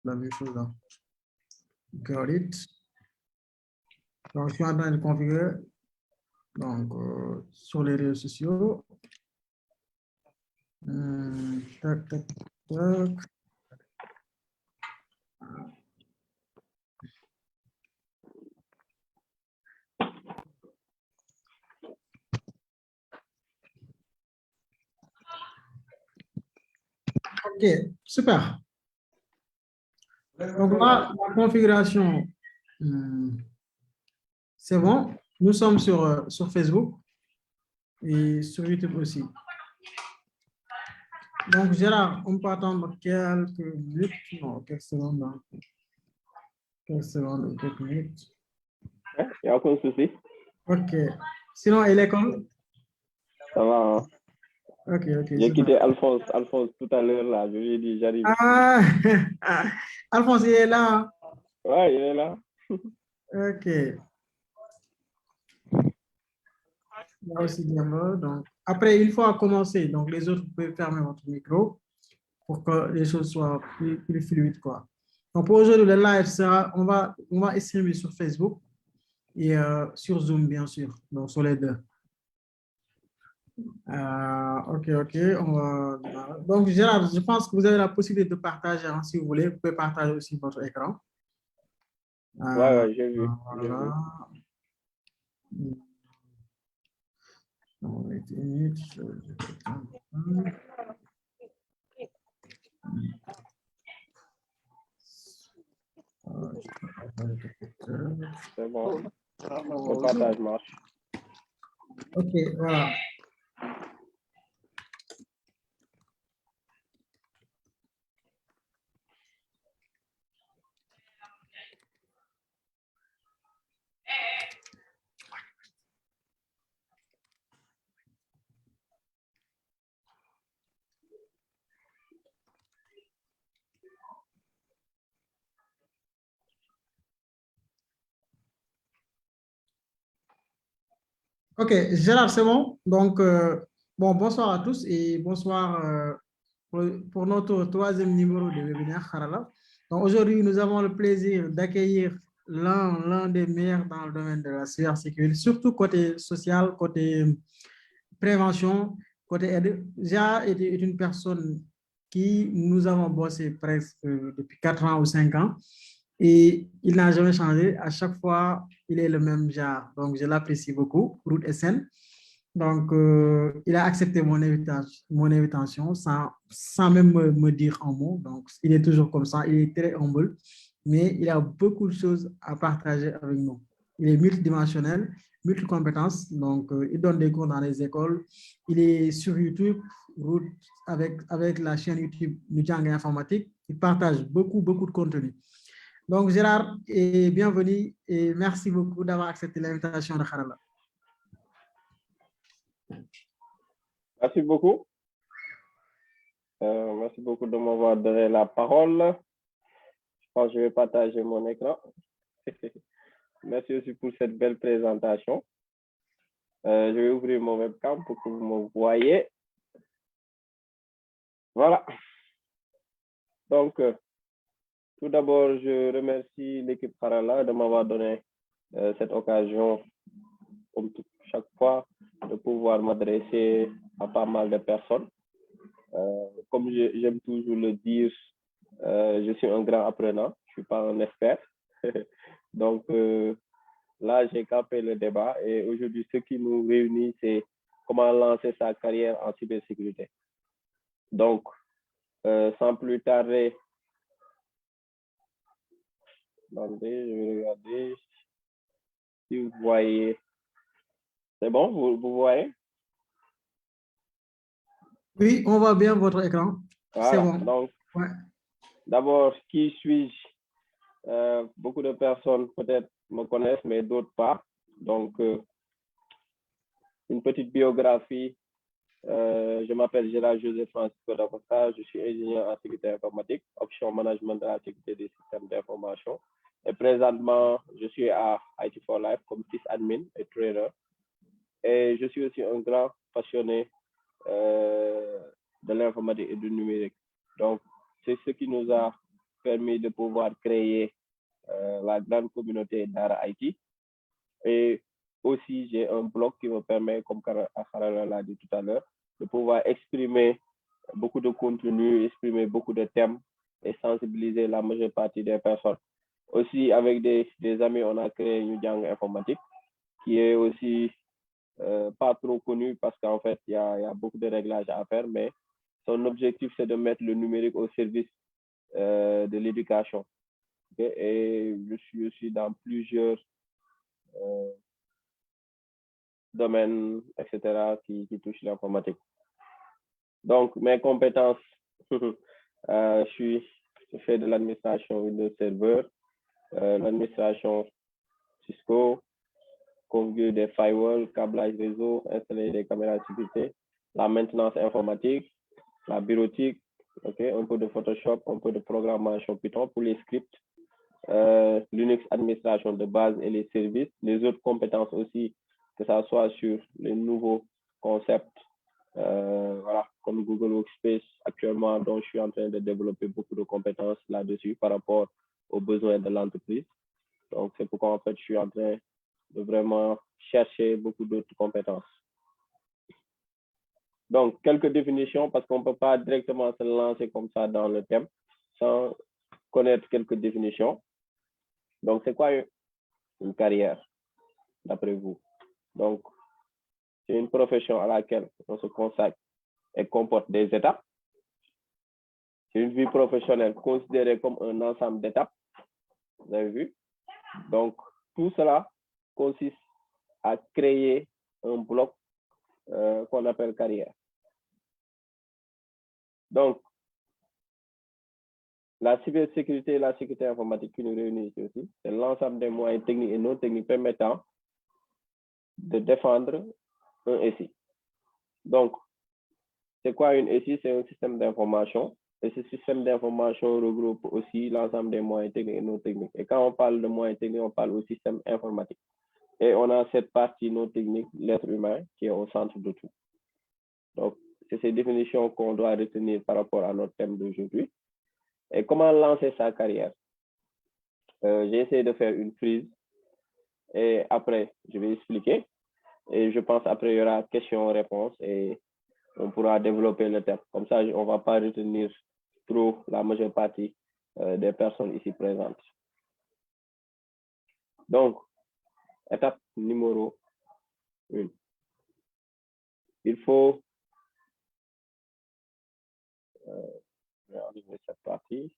la même chose là. Got it. Donc, je suis en train de configurer donc, sur les réseaux sociaux. Tac, tac, tac. OK, super. Donc là, la configuration, c'est bon. Nous sommes sur Facebook et sur YouTube aussi. Donc, Gérard, on peut attendre quelques minutes, non, quelques secondes, hein. Quelques secondes ou quelques minutes. Il n'y a aucun souci. OK. Sinon, et l'école? Ça va. Hein? OK, OK. J'ai quitté Alphonse tout à l'heure, là. Je lui ai dit, j'arrive. Ah, Alphonse, il est là. Ouais, il est là. OK. Il y a aussi Diambo. Donc, après, une fois commencé, donc les autres, vous pouvez fermer votre micro pour que les choses soient plus fluides, quoi. Donc, pour aujourd'hui, le live sera, on va streamer sur Facebook et sur Zoom, bien sûr, donc sur les deux. OK, donc, Gérard, je pense que vous avez la possibilité de partager, hein, si vous voulez. Vous pouvez partager aussi votre écran. Ouais, j'ai vu. Voilà. C'est bon. Le partage marche. OK, voilà. OK, Gérard, c'est bon. Donc, bon, bonsoir à tous et bonsoir pour notre troisième numéro de webinaire Harala. Donc, aujourd'hui, nous avons le plaisir d'accueillir l'un des meilleurs dans le domaine de la cybersécurité, surtout côté social, côté prévention, côté aide. Gérard est une personne qui nous avons bossé presque depuis 4 ans ou 5 ans. Et il n'a jamais changé. À chaque fois, il est le même genre. Donc, je l'apprécie beaucoup, Ruth SN. Donc, il a accepté mon invitation sans même me dire un mot. Donc, il est toujours comme ça. Il est très humble, mais il a beaucoup de choses à partager avec nous. Il est multidimensionnel, multicompétences. Donc, il donne des cours dans les écoles. Il est sur YouTube, Ruth, avec la chaîne YouTube Nujanga Informatique. Il partage beaucoup de contenu. Donc, Gérard, bienvenue et merci beaucoup d'avoir accepté l'invitation de Harala. Merci beaucoup. Merci beaucoup de m'avoir donné la parole. Je pense que je vais partager mon écran. Merci aussi pour cette belle présentation. Je vais ouvrir mon webcam pour que vous me voyez. Voilà. Donc, tout d'abord, je remercie l'équipe Harala de m'avoir donné cette occasion, comme chaque fois, de pouvoir m'adresser à pas mal de personnes. Comme j'aime toujours le dire, je suis un grand apprenant, je ne suis pas un expert. Donc, là, j'ai capé le débat et aujourd'hui, ce qui nous réunit, c'est comment lancer sa carrière en cybersécurité. Donc, sans plus tarder, attendez, je vais regarder si vous voyez. C'est bon, vous voyez? Oui, on voit bien votre écran. Voilà. C'est bon. Donc, ouais. D'abord, qui suis-je? Beaucoup de personnes peut-être me connaissent, mais d'autres pas. Donc, une petite biographie. Je m'appelle Gérard Joseph Francisco Dacosta. Je suis ingénieur en sécurité informatique, option management de la sécurité des systèmes d'information. Et présentement, je suis à IT for Life comme sysadmin et trainer. Et je suis aussi un grand passionné de l'informatique et du numérique. Donc, c'est ce qui nous a permis de pouvoir créer la grande communauté d'Ara IT. Et aussi, j'ai un blog qui me permet, comme Harala l'a dit tout à l'heure, de pouvoir exprimer beaucoup de contenu, exprimer beaucoup de thèmes et sensibiliser la majeure partie des personnes. Aussi, avec des amis, on a créé une Youjang informatique qui est aussi pas trop connu parce qu'en fait, il y a beaucoup de réglages à faire, mais son objectif, c'est de mettre le numérique au service de l'éducation. Okay? Et je suis dans plusieurs domaines, etc., qui touchent l'informatique. Donc, mes compétences, je fais de l'administration Windows Server, l'administration Cisco, configurer des firewalls, câblage réseau, installer des caméras de sécurité, la maintenance informatique, la bureautique, okay, un peu de Photoshop, un peu de programmation Python pour les scripts, Linux administration de base et les services, les autres compétences aussi, que ça soit sur les nouveaux concepts, voilà, comme Google Workspace actuellement, dont je suis en train de développer beaucoup de compétences là-dessus par rapport aux besoins de l'entreprise. Donc, c'est pourquoi en fait, je suis en train de vraiment chercher beaucoup d'autres compétences. Donc, quelques définitions, parce qu'on ne peut pas directement se lancer comme ça dans le thème sans connaître quelques définitions. Donc, c'est quoi une carrière, d'après vous? Donc, c'est une profession à laquelle on se consacre et comporte des étapes. C'est une vie professionnelle considérée comme un ensemble d'étapes. Vous avez vu? Donc, tout cela consiste à créer un bloc qu'on appelle carrière. Donc, la cybersécurité et la sécurité informatique qui nous réunissent aussi, c'est l'ensemble des moyens techniques et non techniques permettant de défendre un SI. Donc, c'est quoi une SI? C'est un système d'information. Et ce système d'information regroupe aussi l'ensemble des moyens techniques et non techniques. Et quand on parle de moyens techniques, on parle au système informatique. Et on a cette partie non technique, l'être humain, qui est au centre de tout. Donc, c'est ces définitions qu'on doit retenir par rapport à notre thème d'aujourd'hui. Et comment lancer sa carrière? J'ai essayé de faire une frise et après, je vais expliquer. Et je pense après, il y aura questions-réponses et on pourra développer le thème. Comme ça, on ne va pas retenir trop la majeure partie des personnes ici présentes. Donc, étape numéro 1. Il faut enlever cette partie,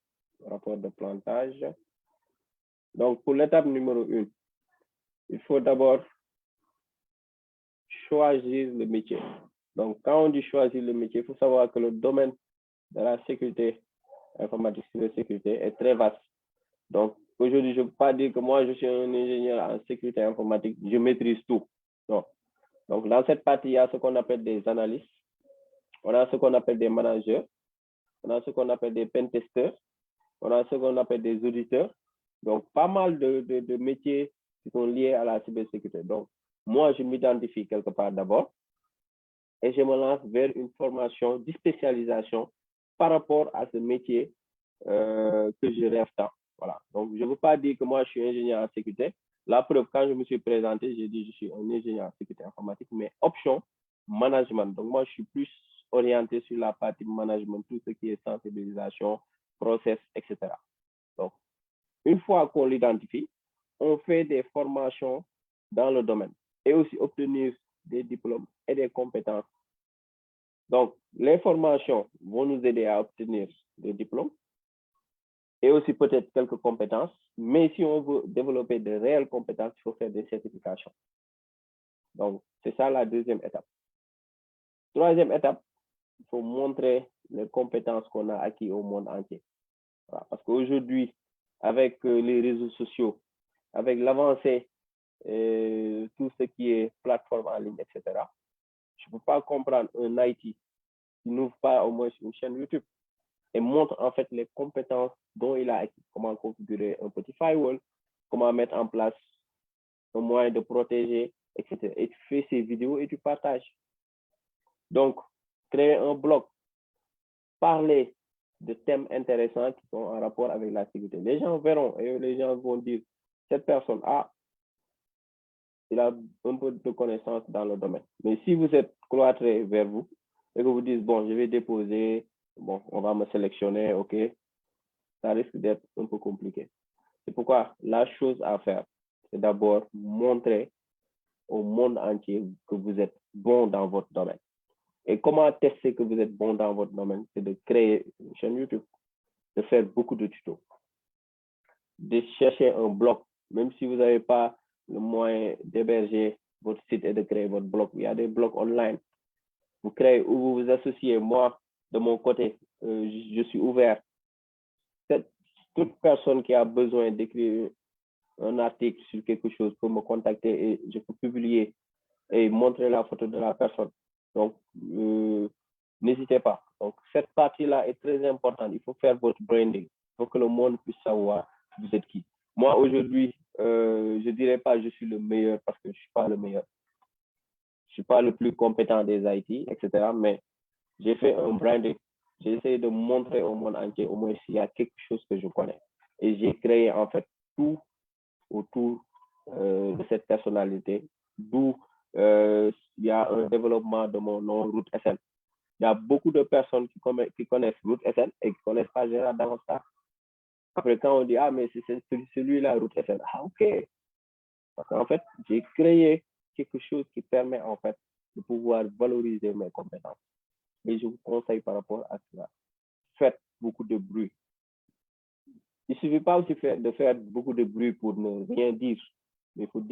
rapport de plantage. Donc, pour l'étape numéro 1, il faut d'abord choisir le métier. Donc, quand on dit choisir le métier, il faut savoir que le domaine de la sécurité informatique, cybersécurité est très vaste. Donc, aujourd'hui, je ne peux pas dire que moi, je suis un ingénieur en sécurité informatique, je maîtrise tout. Non. Donc, dans cette partie, il y a ce qu'on appelle des analystes, on a ce qu'on appelle des managers, on a ce qu'on appelle des pentesters, on a ce qu'on appelle des auditeurs. Donc, pas mal de métiers qui sont liés à la cybersécurité. Donc, moi, je m'identifie quelque part d'abord et je me lance vers une formation de spécialisation par rapport à ce métier que je rêve tant. Voilà. Donc, je ne veux pas dire que moi, je suis ingénieur en sécurité. La preuve, quand je me suis présenté, j'ai dit que je suis un ingénieur en sécurité informatique, mais option management. Donc, moi, je suis plus orienté sur la partie management, tout ce qui est sensibilisation, process, etc. Donc, une fois qu'on l'identifie, on fait des formations dans le domaine et aussi obtenir des diplômes et des compétences. Donc, les formations vont nous aider à obtenir des diplômes et aussi peut-être quelques compétences. Mais si on veut développer de réelles compétences, il faut faire des certifications. Donc, c'est ça la deuxième étape. Troisième étape, il faut montrer les compétences qu'on a acquises au monde entier. Voilà. Parce qu'aujourd'hui, avec les réseaux sociaux, avec l'avancée, tout ce qui est plateforme en ligne, etc., je ne peux pas comprendre un IT qui n'ouvre pas au moins une chaîne YouTube et montre en fait les compétences dont il a acquis, comment configurer un petit firewall, comment mettre en place un moyen de protéger, etc. Et tu fais ces vidéos et tu partages. Donc, créer un blog, parler de thèmes intéressants qui sont en rapport avec la sécurité. Les gens verront et les gens vont dire, cette personne il a un peu de connaissances dans le domaine. Mais si vous êtes cloîtré vers vous et que vous dites, bon, je vais déposer, bon, on va me sélectionner, OK, ça risque d'être un peu compliqué. C'est pourquoi la chose à faire, c'est d'abord montrer au monde entier que vous êtes bon dans votre domaine. Et comment tester que vous êtes bon dans votre domaine? C'est de créer une chaîne YouTube, de faire beaucoup de tutos, de chercher un blog, même si vous n'avez pas le moyen d'héberger votre site et de créer votre blog. Il y a des blogs online. Vous créez ou vous vous associez. Moi, de mon côté, je suis ouvert. Toute personne qui a besoin d'écrire un article sur quelque chose peut me contacter et je peux publier et montrer la photo de la personne. Donc, n'hésitez pas. Donc, cette partie-là est très importante. Il faut faire votre branding. Il faut que le monde puisse savoir vous êtes qui. Moi, aujourd'hui, je ne dirais pas que je suis le meilleur parce que je ne suis pas le meilleur. Je ne suis pas le plus compétent des IT, etc. Mais j'ai fait un branding. J'ai essayé de montrer au monde entier au moins s'il y a quelque chose que je connais. Et j'ai créé en fait tout autour de cette personnalité, d'où il y a un développement de mon nom Route SN. Il y a beaucoup de personnes qui connaissent Route SN et qui ne connaissent pas Gérard Darosta. Après, quand on dit, ah, mais c'est celui-là, Route SN. Ah, OK. Parce qu'en fait, j'ai créé quelque chose qui permet en fait de pouvoir valoriser mes compétences. Et je vous conseille par rapport à cela. Faites beaucoup de bruit. Il ne suffit pas aussi de faire beaucoup de bruit pour ne rien dire, mais il faut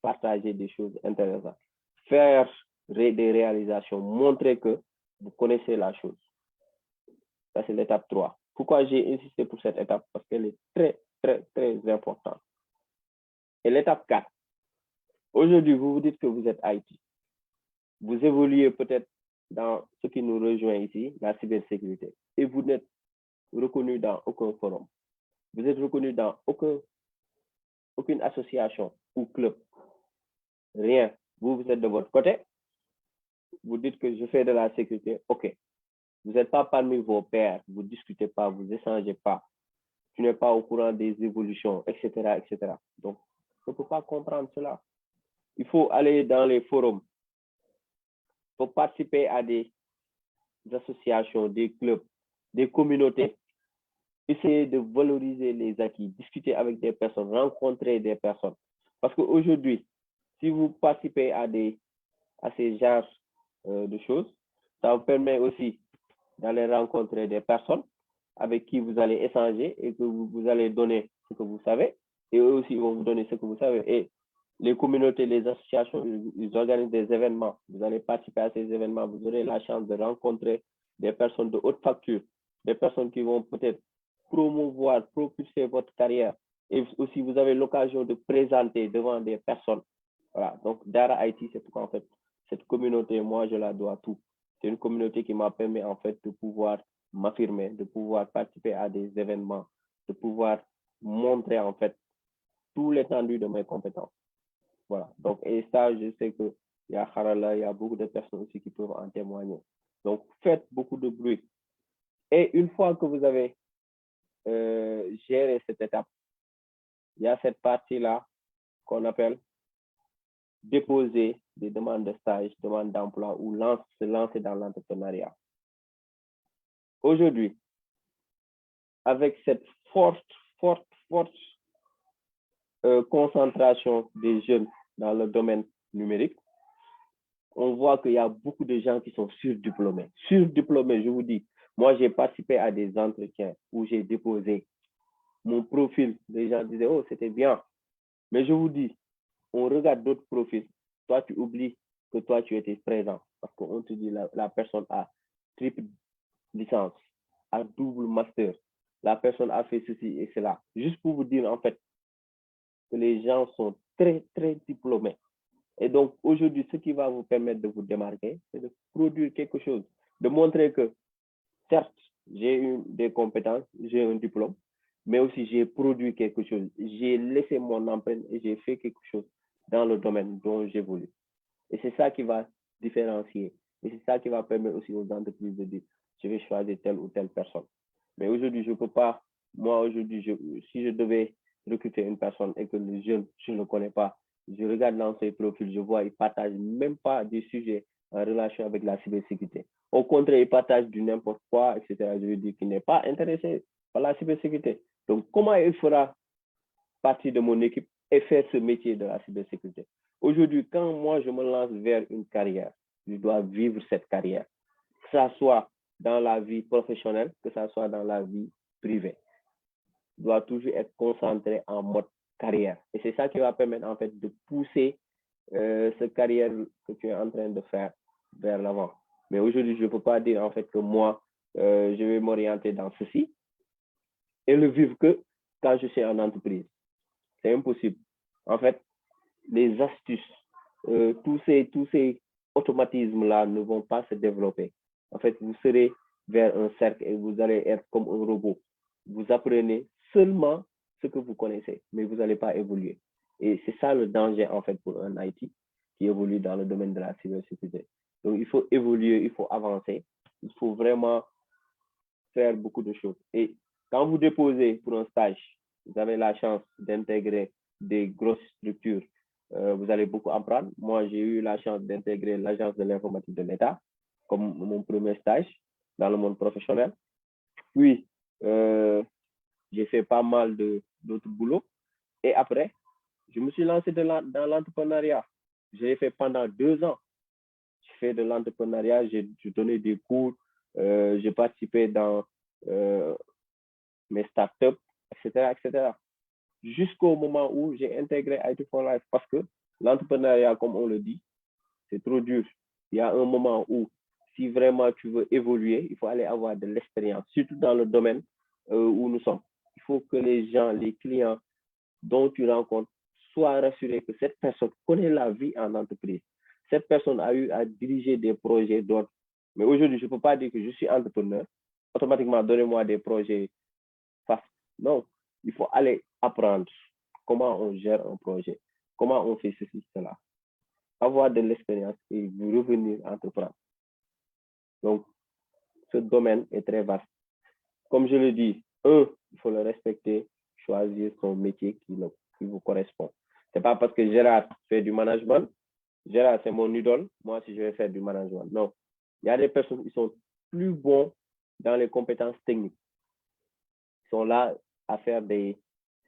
partager des choses intéressantes. Faire des réalisations, montrer que vous connaissez la chose. Ça, c'est l'étape 3. Pourquoi j'ai insisté pour cette étape? Parce qu'elle est très, très, très importante. Et l'étape 4. Aujourd'hui, vous vous dites que vous êtes IT. Vous évoluez peut-être dans ce qui nous rejoint ici, la cybersécurité. Et vous n'êtes reconnu dans aucun forum. Vous êtes reconnu dans aucune association ou club. Rien. Vous êtes de votre côté. Vous dites que je fais de la sécurité. OK. Vous n'êtes pas parmi vos pairs. Vous ne discutez pas, vous n'échangez pas. Tu n'es pas au courant des évolutions, etc., etc. Donc, je ne peux pas comprendre cela. Il faut aller dans les forums. Il faut participer à des associations, des clubs, des communautés. Essayer de valoriser les acquis, discuter avec des personnes, rencontrer des personnes. Parce qu'aujourd'hui, si vous participez à ces genres de choses, ça vous permet aussi d'aller rencontrer des personnes avec qui vous allez échanger et que vous allez donner ce que vous savez et eux aussi vont vous donner ce que vous savez. Et les communautés, les associations, ils organisent des événements. Vous allez participer à ces événements, vous aurez la chance de rencontrer des personnes de haute facture, des personnes qui vont peut-être promouvoir, propulser votre carrière. Et aussi, vous avez l'occasion de présenter devant des personnes. Voilà. Donc, Dara IT, c'est tout en fait. Cette communauté, moi, je la dois tout. C'est une communauté qui m'a permis en fait de pouvoir m'affirmer, de pouvoir participer à des événements, de pouvoir montrer en fait tout l'étendue de mes compétences. Voilà. Donc, et ça, je sais qu'il y a Harala, il y a beaucoup de personnes aussi qui peuvent en témoigner. Donc, faites beaucoup de bruit. Et une fois que vous avez géré cette étape, il y a cette partie-là qu'on appelle déposer des demandes de stage, demandes d'emploi ou se lancer dans l'entrepreneuriat. Aujourd'hui, avec cette forte concentration des jeunes dans le domaine numérique, on voit qu'il y a beaucoup de gens qui sont surdiplômés. Surdiplômés, je vous dis. Moi, j'ai participé à des entretiens où j'ai déposé mon profil. Les gens disaient, oh, c'était bien. Mais je vous dis, on regarde d'autres profils. Toi, tu oublies que toi, tu étais présent. Parce qu'on te dit, la personne a triple licence, a double master. La personne a fait ceci et cela. Juste pour vous dire, en fait, que les gens sont très, très diplômés. Et donc, aujourd'hui, ce qui va vous permettre de vous démarquer, c'est de produire quelque chose, de montrer que, certes, j'ai eu des compétences, j'ai un diplôme, mais aussi j'ai produit quelque chose. J'ai laissé mon empreinte et j'ai fait quelque chose dans le domaine dont j'évolue. Et c'est ça qui va différencier. Et c'est ça qui va permettre aussi aux entreprises de dire, je vais choisir telle ou telle personne. Mais aujourd'hui, je ne peux pas, moi aujourd'hui, si je devais recruter une personne et que le jeune, je ne le connais pas, je regarde dans ses profils, je vois, il ne partage même pas des sujets en relation avec la cybersécurité. Au contraire, il partage du n'importe quoi, etc. Je veux dire qu'il n'est pas intéressé par la cybersécurité. Donc, comment il fera partie de mon équipe et faire ce métier de la cybersécurité? Aujourd'hui, quand moi, je me lance vers une carrière, je dois vivre cette carrière, que ça soit dans la vie professionnelle, que ça soit dans la vie privée. Je dois toujours être concentré en mode carrière. Et c'est ça qui va permettre, en fait, de pousser cette carrière que tu es en train de faire vers l'avant. Mais aujourd'hui, je ne peux pas dire, en fait, que moi, je vais m'orienter dans ceci et le vivre que quand je suis en entreprise. C'est impossible. En fait, les astuces, tous ces automatismes-là ne vont pas se développer. En fait, vous serez vers un cercle et vous allez être comme un robot. Vous apprenez seulement ce que vous connaissez, mais vous n'allez pas évoluer. Et c'est ça le danger, en fait, pour un IT qui évolue dans le domaine de la cybersécurité. Donc, il faut évoluer, il faut avancer, il faut vraiment faire beaucoup de choses. Et quand vous déposez pour un stage, vous avez la chance d'intégrer des grosses structures. Vous allez beaucoup apprendre. Moi, j'ai eu la chance d'intégrer l'Agence de l'informatique de l'État comme mon premier stage dans le monde professionnel. Puis, j'ai fait pas mal d'autres boulots. Et après, je me suis lancé dans l'entrepreneuriat. J'ai fait pendant 2 ans. J'ai fait de l'entrepreneuriat, j'ai donné des cours, j'ai participé dans mes startups, etc., etc. Jusqu'au moment où j'ai intégré IT for Life parce que l'entrepreneuriat, comme on le dit, c'est trop dur. Il y a un moment où, si vraiment tu veux évoluer, il faut aller avoir de l'expérience, surtout dans le domaine où nous sommes. Il faut que les gens, les clients dont tu rencontres soient rassurés que cette personne connaît la vie en entreprise. Cette personne a eu à diriger des projets d'autres. Mais aujourd'hui, je ne peux pas dire que je suis entrepreneur. Automatiquement, donnez-moi des projets fast. Non, il faut aller apprendre comment on gère un projet, comment on fait ceci, cela. Avoir de l'expérience et vous revenir entreprendre. Donc, ce domaine est très vaste. Comme je le dis, il faut le respecter, choisir son métier qui vous correspond. Ce n'est pas parce que Gérard fait du management, Gérard, c'est mon idole, moi, si je vais faire du management. Non. Il y a des personnes qui sont plus bons dans les compétences techniques. Ils sont là à faire des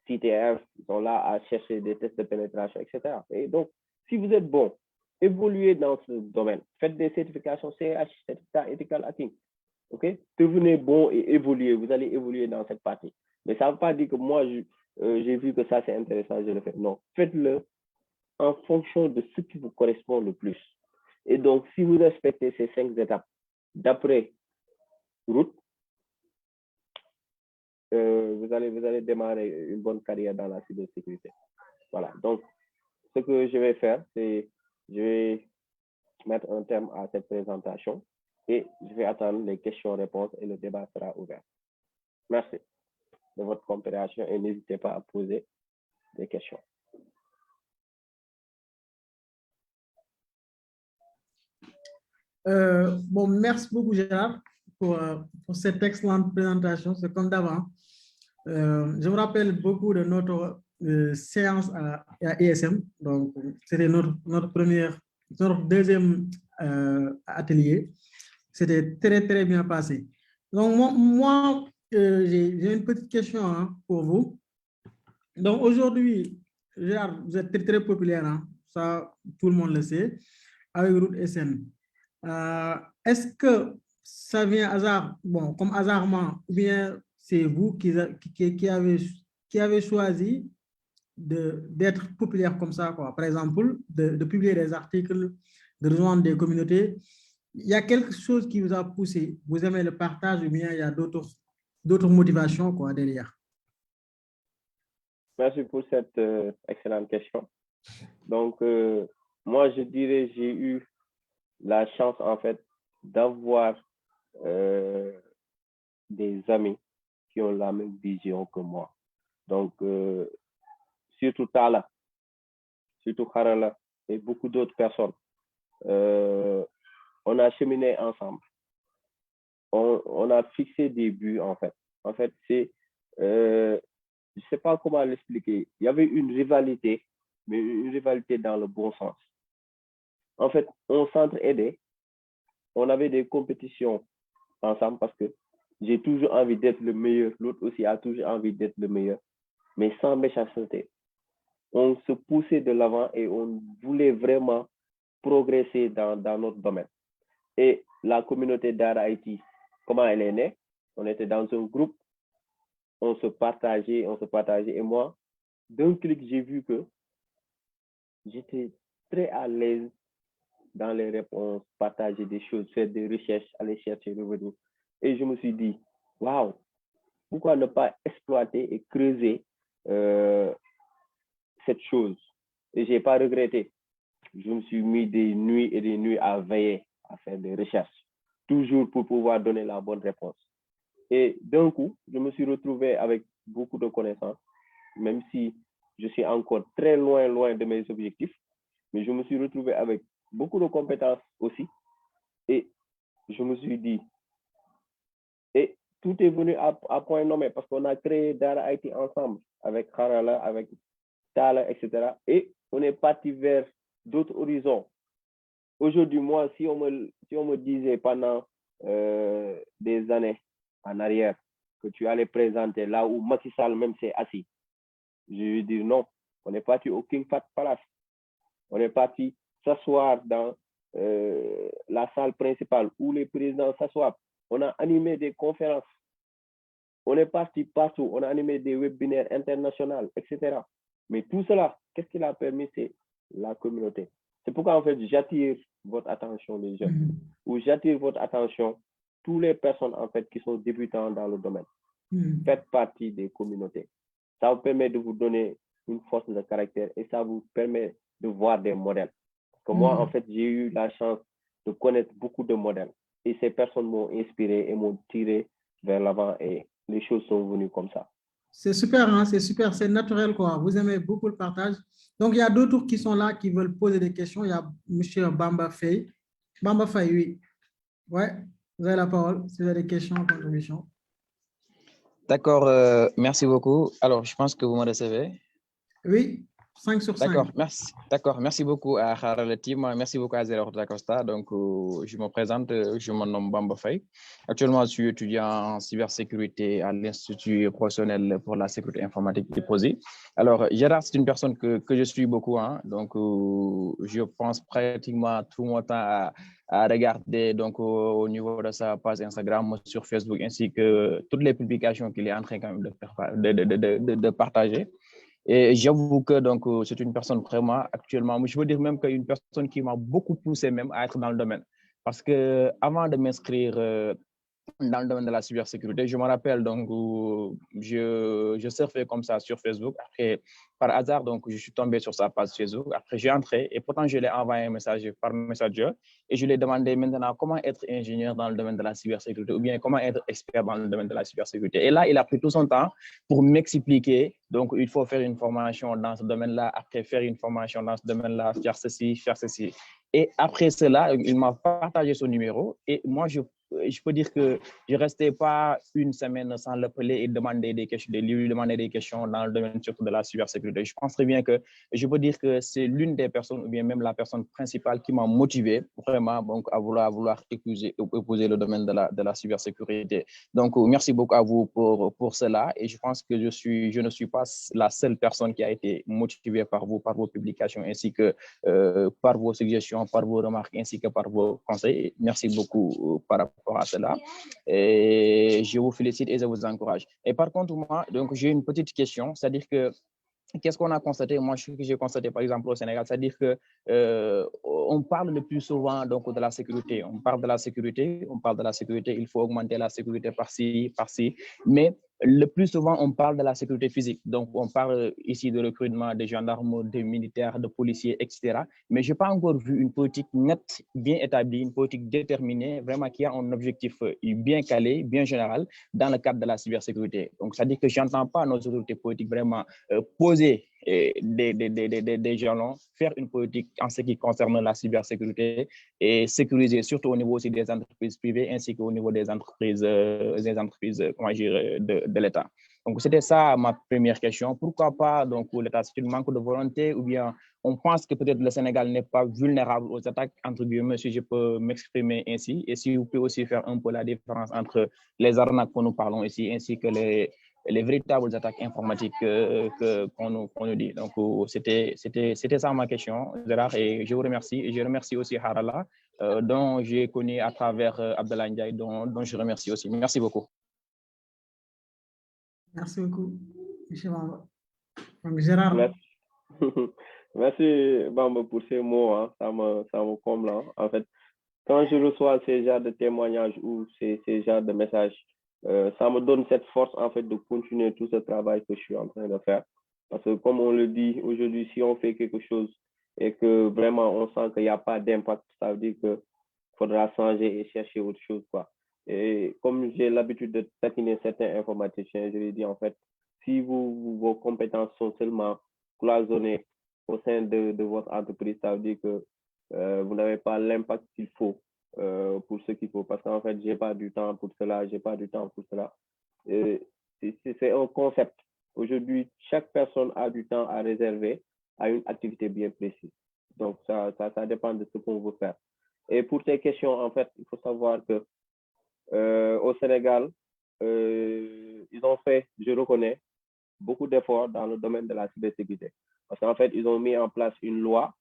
CTF, ils sont là à chercher des tests de pénétration, etc. Et donc, si vous êtes bon, évoluez dans ce domaine. Faites des certifications CH, certificat ethical hacking. OK? Devenez bon et évoluez. Vous allez évoluer dans cette partie. Mais ça ne veut pas dire que moi, j'ai vu que ça, c'est intéressant, je le fais. Non. Faites-le en fonction de ce qui vous correspond le plus. Et donc, si vous respectez ces 5 étapes d'après route, vous allez démarrer une bonne carrière dans la cybersécurité. Voilà. Donc, ce que je vais faire, c'est je vais mettre un terme à cette présentation et je vais attendre les questions-réponses et le débat sera ouvert. Merci de votre compréhension et n'hésitez pas à poser des questions. Bon, merci beaucoup, Gérard, pour cette excellente présentation. C'est comme d'avant. Je me rappelle beaucoup de notre séance à ESM. Donc, c'était notre deuxième atelier. C'était très, très bien passé. Donc, moi j'ai une petite question hein, pour vous. Donc, aujourd'hui, Gérard, vous êtes très, très populaire. Hein? Ça, tout le monde le sait, avec Route SN. Est-ce que ça vient hasard, bon, comme hasardement, ou bien c'est vous qui avez choisi d'être populaire comme ça, quoi. Par exemple, de publier des articles, de rejoindre des communautés. Il y a quelque chose qui vous a poussé. Vous aimez le partage ou bien il y a d'autres motivations quoi, derrière? Merci pour cette excellente question. Donc, moi, je dirais j'ai eu la chance, en fait, d'avoir des amis qui ont la même vision que moi. Donc, surtout Tala, surtout Harala et beaucoup d'autres personnes. On a cheminé ensemble. On a fixé des buts, en fait. En fait, c'est, je ne sais pas comment l'expliquer. Il y avait une rivalité, mais une rivalité dans le bon sens. En fait, on s'entraidait, on avait des compétitions ensemble parce que j'ai toujours envie d'être le meilleur, l'autre aussi a toujours envie d'être le meilleur, mais sans méchanceté. On se poussait de l'avant et on voulait vraiment progresser dans notre domaine. Et la communauté d'Art Haïti, comment elle est née? On était dans un groupe, on se partageait, et moi, d'un clic, j'ai vu que j'étais très à l'aise dans les réponses, partager des choses, faire des recherches, aller chercher, revenir. Et je me suis dit, waouh, pourquoi ne pas exploiter et creuser cette chose? Et je n'ai pas regretté. Je me suis mis des nuits et des nuits à veiller, à faire des recherches, toujours pour pouvoir donner la bonne réponse. Et d'un coup, je me suis retrouvé avec beaucoup de connaissances, même si je suis encore très loin de mes objectifs, mais je me suis retrouvé avec beaucoup de compétences aussi. Et je me suis dit, et tout est venu à point nommé parce qu'on a créé Dara Haïti ensemble avec Harala, avec Tala, etc. Et on est parti vers d'autres horizons. Aujourd'hui, moi, si on me disait pendant des années en arrière que tu allais présenter là où Macky Sall même s'est assis, je vais dire non. On est parti au King Fahd Palace. On est parti s'asseoir dans la salle principale où les présidents s'assoient. On a animé des conférences. On est parti partout. On a animé des webinaires internationaux, etc. Mais tout cela, qu'est-ce qui l'a permis? C'est la communauté. C'est pourquoi, en fait, j'attire votre attention, les jeunes, ou j'attire votre attention, toutes les personnes, en fait, qui sont débutants dans le domaine. Faites partie des communautés. Ça vous permet de vous donner une force de caractère et ça vous permet de voir des modèles. Parce que moi, en fait, j'ai eu la chance de connaître beaucoup de modèles. Et ces personnes m'ont inspiré et m'ont tiré vers l'avant et les choses sont venues comme ça. C'est super, hein? C'est super, c'est naturel, quoi. Vous aimez beaucoup le partage. Donc, il y a d'autres qui sont là, qui veulent poser des questions. Il y a M. Bamba Faye. Bamba Faye, oui. Ouais, vous avez la parole. Si vous avez des questions, contributions. D'accord, merci beaucoup. Alors, je pense que vous me recevez. Oui, 5 sur 5. D'accord, merci. D'accord, merci beaucoup à Harala Team, merci beaucoup à Zéro Costa. Donc, je me présente, je me nomme Bamba Faye. Actuellement, je suis étudiant en cybersécurité à l'Institut professionnel pour la sécurité informatique de POSI. Alors, Gérard, c'est une personne que je suis beaucoup, hein, donc je pense pratiquement tout mon temps à regarder donc au niveau de sa page Instagram, sur Facebook, ainsi que toutes les publications qu'il est en train quand même de partager. Et j'avoue que donc c'est une personne vraiment actuellement, je veux dire même qu'une personne qui m'a beaucoup poussé même à être dans le domaine. Parce que avant de m'inscrire dans le domaine de la cybersécurité, je me rappelle donc je surfais comme ça sur Facebook. Après, par hasard, donc je suis tombé sur sa page Facebook. Après, j'ai entré et pourtant je lui ai envoyé un message par Messenger et je lui ai demandé maintenant comment être ingénieur dans le domaine de la cybersécurité ou bien comment être expert dans le domaine de la cybersécurité. Et là, il a pris tout son temps pour m'expliquer. Donc, il faut faire une formation dans ce domaine-là, après faire une formation dans ce domaine-là, faire ceci, faire ceci. Et après cela, il m'a partagé son numéro et moi, je peux dire que je ne restais pas une semaine sans l'appeler et demander des questions, lui demander des questions dans le domaine surtout de la cybersécurité. Je pense très bien que je peux dire que c'est l'une des personnes, ou bien même la personne principale qui m'a motivé vraiment donc, à vouloir épouser le domaine de la cybersécurité. Donc, merci beaucoup à vous pour cela et je pense que je ne suis pas la seule personne qui a été motivée par vous, par vos publications, ainsi que par vos suggestions, par vos remarques, ainsi que par vos conseils. Merci beaucoup par rapport à cela. Et je vous félicite et je vous encourage. Et par contre, moi, donc j'ai une petite question, c'est-à-dire que qu'est-ce qu'on a constaté? Moi, j'ai constaté, par exemple, au Sénégal, c'est-à-dire que on parle le plus souvent donc de la sécurité. On parle de la sécurité, il faut augmenter la sécurité par-ci, mais le plus souvent, on parle de la sécurité physique. Donc, on parle ici de recrutement des gendarmes, des militaires, de policiers, etc. Mais je n'ai pas encore vu une politique nette, bien établie, une politique déterminée, vraiment qui a un objectif bien calé, bien général, dans le cadre de la cybersécurité. Donc, ça dit que je n'entends pas nos autorités politiques vraiment poser des jalons, faire une politique en ce qui concerne la cybersécurité et sécuriser surtout au niveau aussi des entreprises privées ainsi qu'au niveau des entreprises comment dire, de l'État. Donc, c'était ça ma première question. Pourquoi pas, donc, l'État, c'est un manque de volonté ou bien on pense que peut-être le Sénégal n'est pas vulnérable aux attaques, entre guillemets, si je peux m'exprimer ainsi, et si vous pouvez aussi faire un peu la différence entre les arnaques que nous parlons ici ainsi que les véritables attaques informatiques qu'on nous dit. Donc, c'était ça ma question, Gérard, et je vous remercie. Et je remercie aussi Harala, dont j'ai connu à travers Abdallah Ndiaye, dont je remercie aussi. Merci beaucoup. Merci beaucoup, M. Bamba. Donc, Gérard. Merci. Merci, Bamba, pour ces mots. Hein. Ça me comble. Hein. En fait, quand je reçois ces genres de témoignages ou ces genres de messages, ça me donne cette force, en fait, de continuer tout ce travail que je suis en train de faire. Parce que, comme on le dit aujourd'hui, si on fait quelque chose et que vraiment on sent qu'il n'y a pas d'impact, ça veut dire qu'il faudra changer et chercher autre chose, quoi. Et comme j'ai l'habitude de taquiner certains informaticiens, je lui dis, en fait, si vos compétences sont seulement cloisonnées au sein de votre entreprise, ça veut dire que vous n'avez pas l'impact qu'il faut pour ce qu'il faut. Parce qu'en fait, je n'ai pas du temps pour cela, j'ai pas du temps pour cela. C'est un concept. Aujourd'hui, chaque personne a du temps à réserver à une activité bien précise. Donc, ça dépend de ce qu'on veut faire. Et pour tes questions, en fait, il faut savoir que au Sénégal, ils ont fait, je reconnais, beaucoup d'efforts dans le domaine de la cybersécurité. Parce qu'en fait, ils ont mis en place une loi,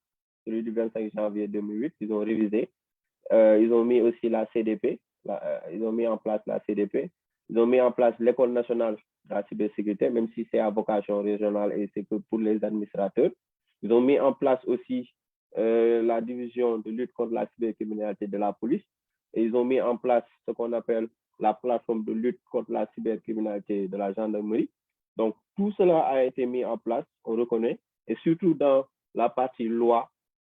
celui du 25 janvier 2008, ils ont révisé. Ils ont mis aussi la CDP, ils ont mis en place la CDP. Ils ont mis en place l'École nationale de la cybersécurité, même si c'est à vocation régionale et c'est que pour les administrateurs. Ils ont mis en place aussi la division de lutte contre la cybercriminalité de la police. Et ils ont mis en place ce qu'on appelle la plateforme de lutte contre la cybercriminalité de la gendarmerie. Donc, tout cela a été mis en place, on reconnaît, et surtout dans la partie loi,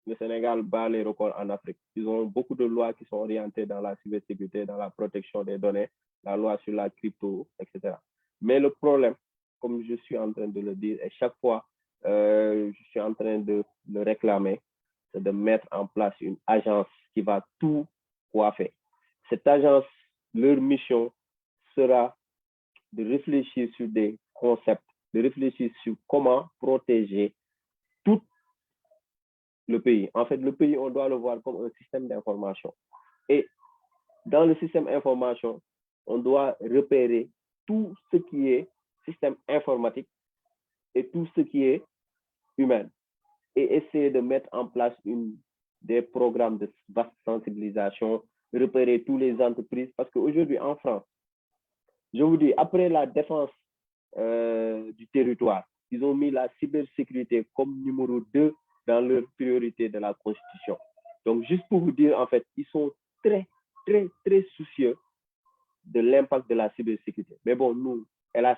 le Sénégal bat les records en Afrique. Ils ont beaucoup de lois qui sont orientées dans la cybersécurité, dans la protection des données, la loi sur la crypto, etc. Mais le problème, comme je suis en train de le dire, et chaque fois, je suis en train de le réclamer, c'est de mettre en place une agence qui va tout coiffer. Cette agence, leur mission sera de réfléchir sur des concepts, de réfléchir sur comment protéger tout le pays. En fait, le pays, on doit le voir comme un système d'information. Et dans le système d'information, on doit repérer tout ce qui est système informatique et tout ce qui est humain. Et essayer de mettre en place des programmes de vaste sensibilisation, repérer toutes les entreprises. Parce qu'aujourd'hui, en France, je vous dis, après la défense du territoire, ils ont mis la cybersécurité comme numéro 2 dans leur priorité de la Constitution. Donc, juste pour vous dire, en fait, ils sont très, très, très soucieux de l'impact de la cybersécurité. Mais bon, nous, hélas,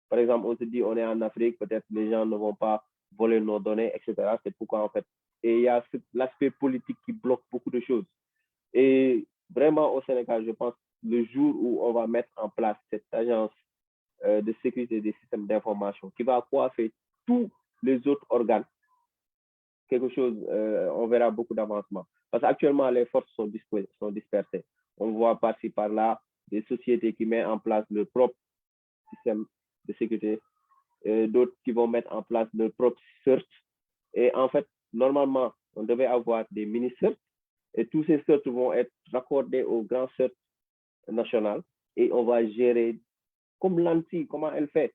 par exemple, on se dit, on est en Afrique, peut-être les gens ne vont pas voler nos données, etc. C'est pourquoi, en fait, et il y a l'aspect politique qui bloque beaucoup de choses. Et vraiment, au Sénégal, je pense, le jour où on va mettre en place cette agence de sécurité des systèmes d'information qui va coiffer tous les autres organes, quelque chose, on verra beaucoup d'avancement. Parce qu'actuellement, les forces sont dispersées. On voit par-ci, par-là, des sociétés qui mettent en place leur propre système de sécurité, d'autres qui vont mettre en place leur propre CERT. Et en fait, normalement, on devait avoir des mini-CERT et tous ces CERT vont être raccordés au grand CERT national et on va gérer comme l'ANSSI, comment elle fait.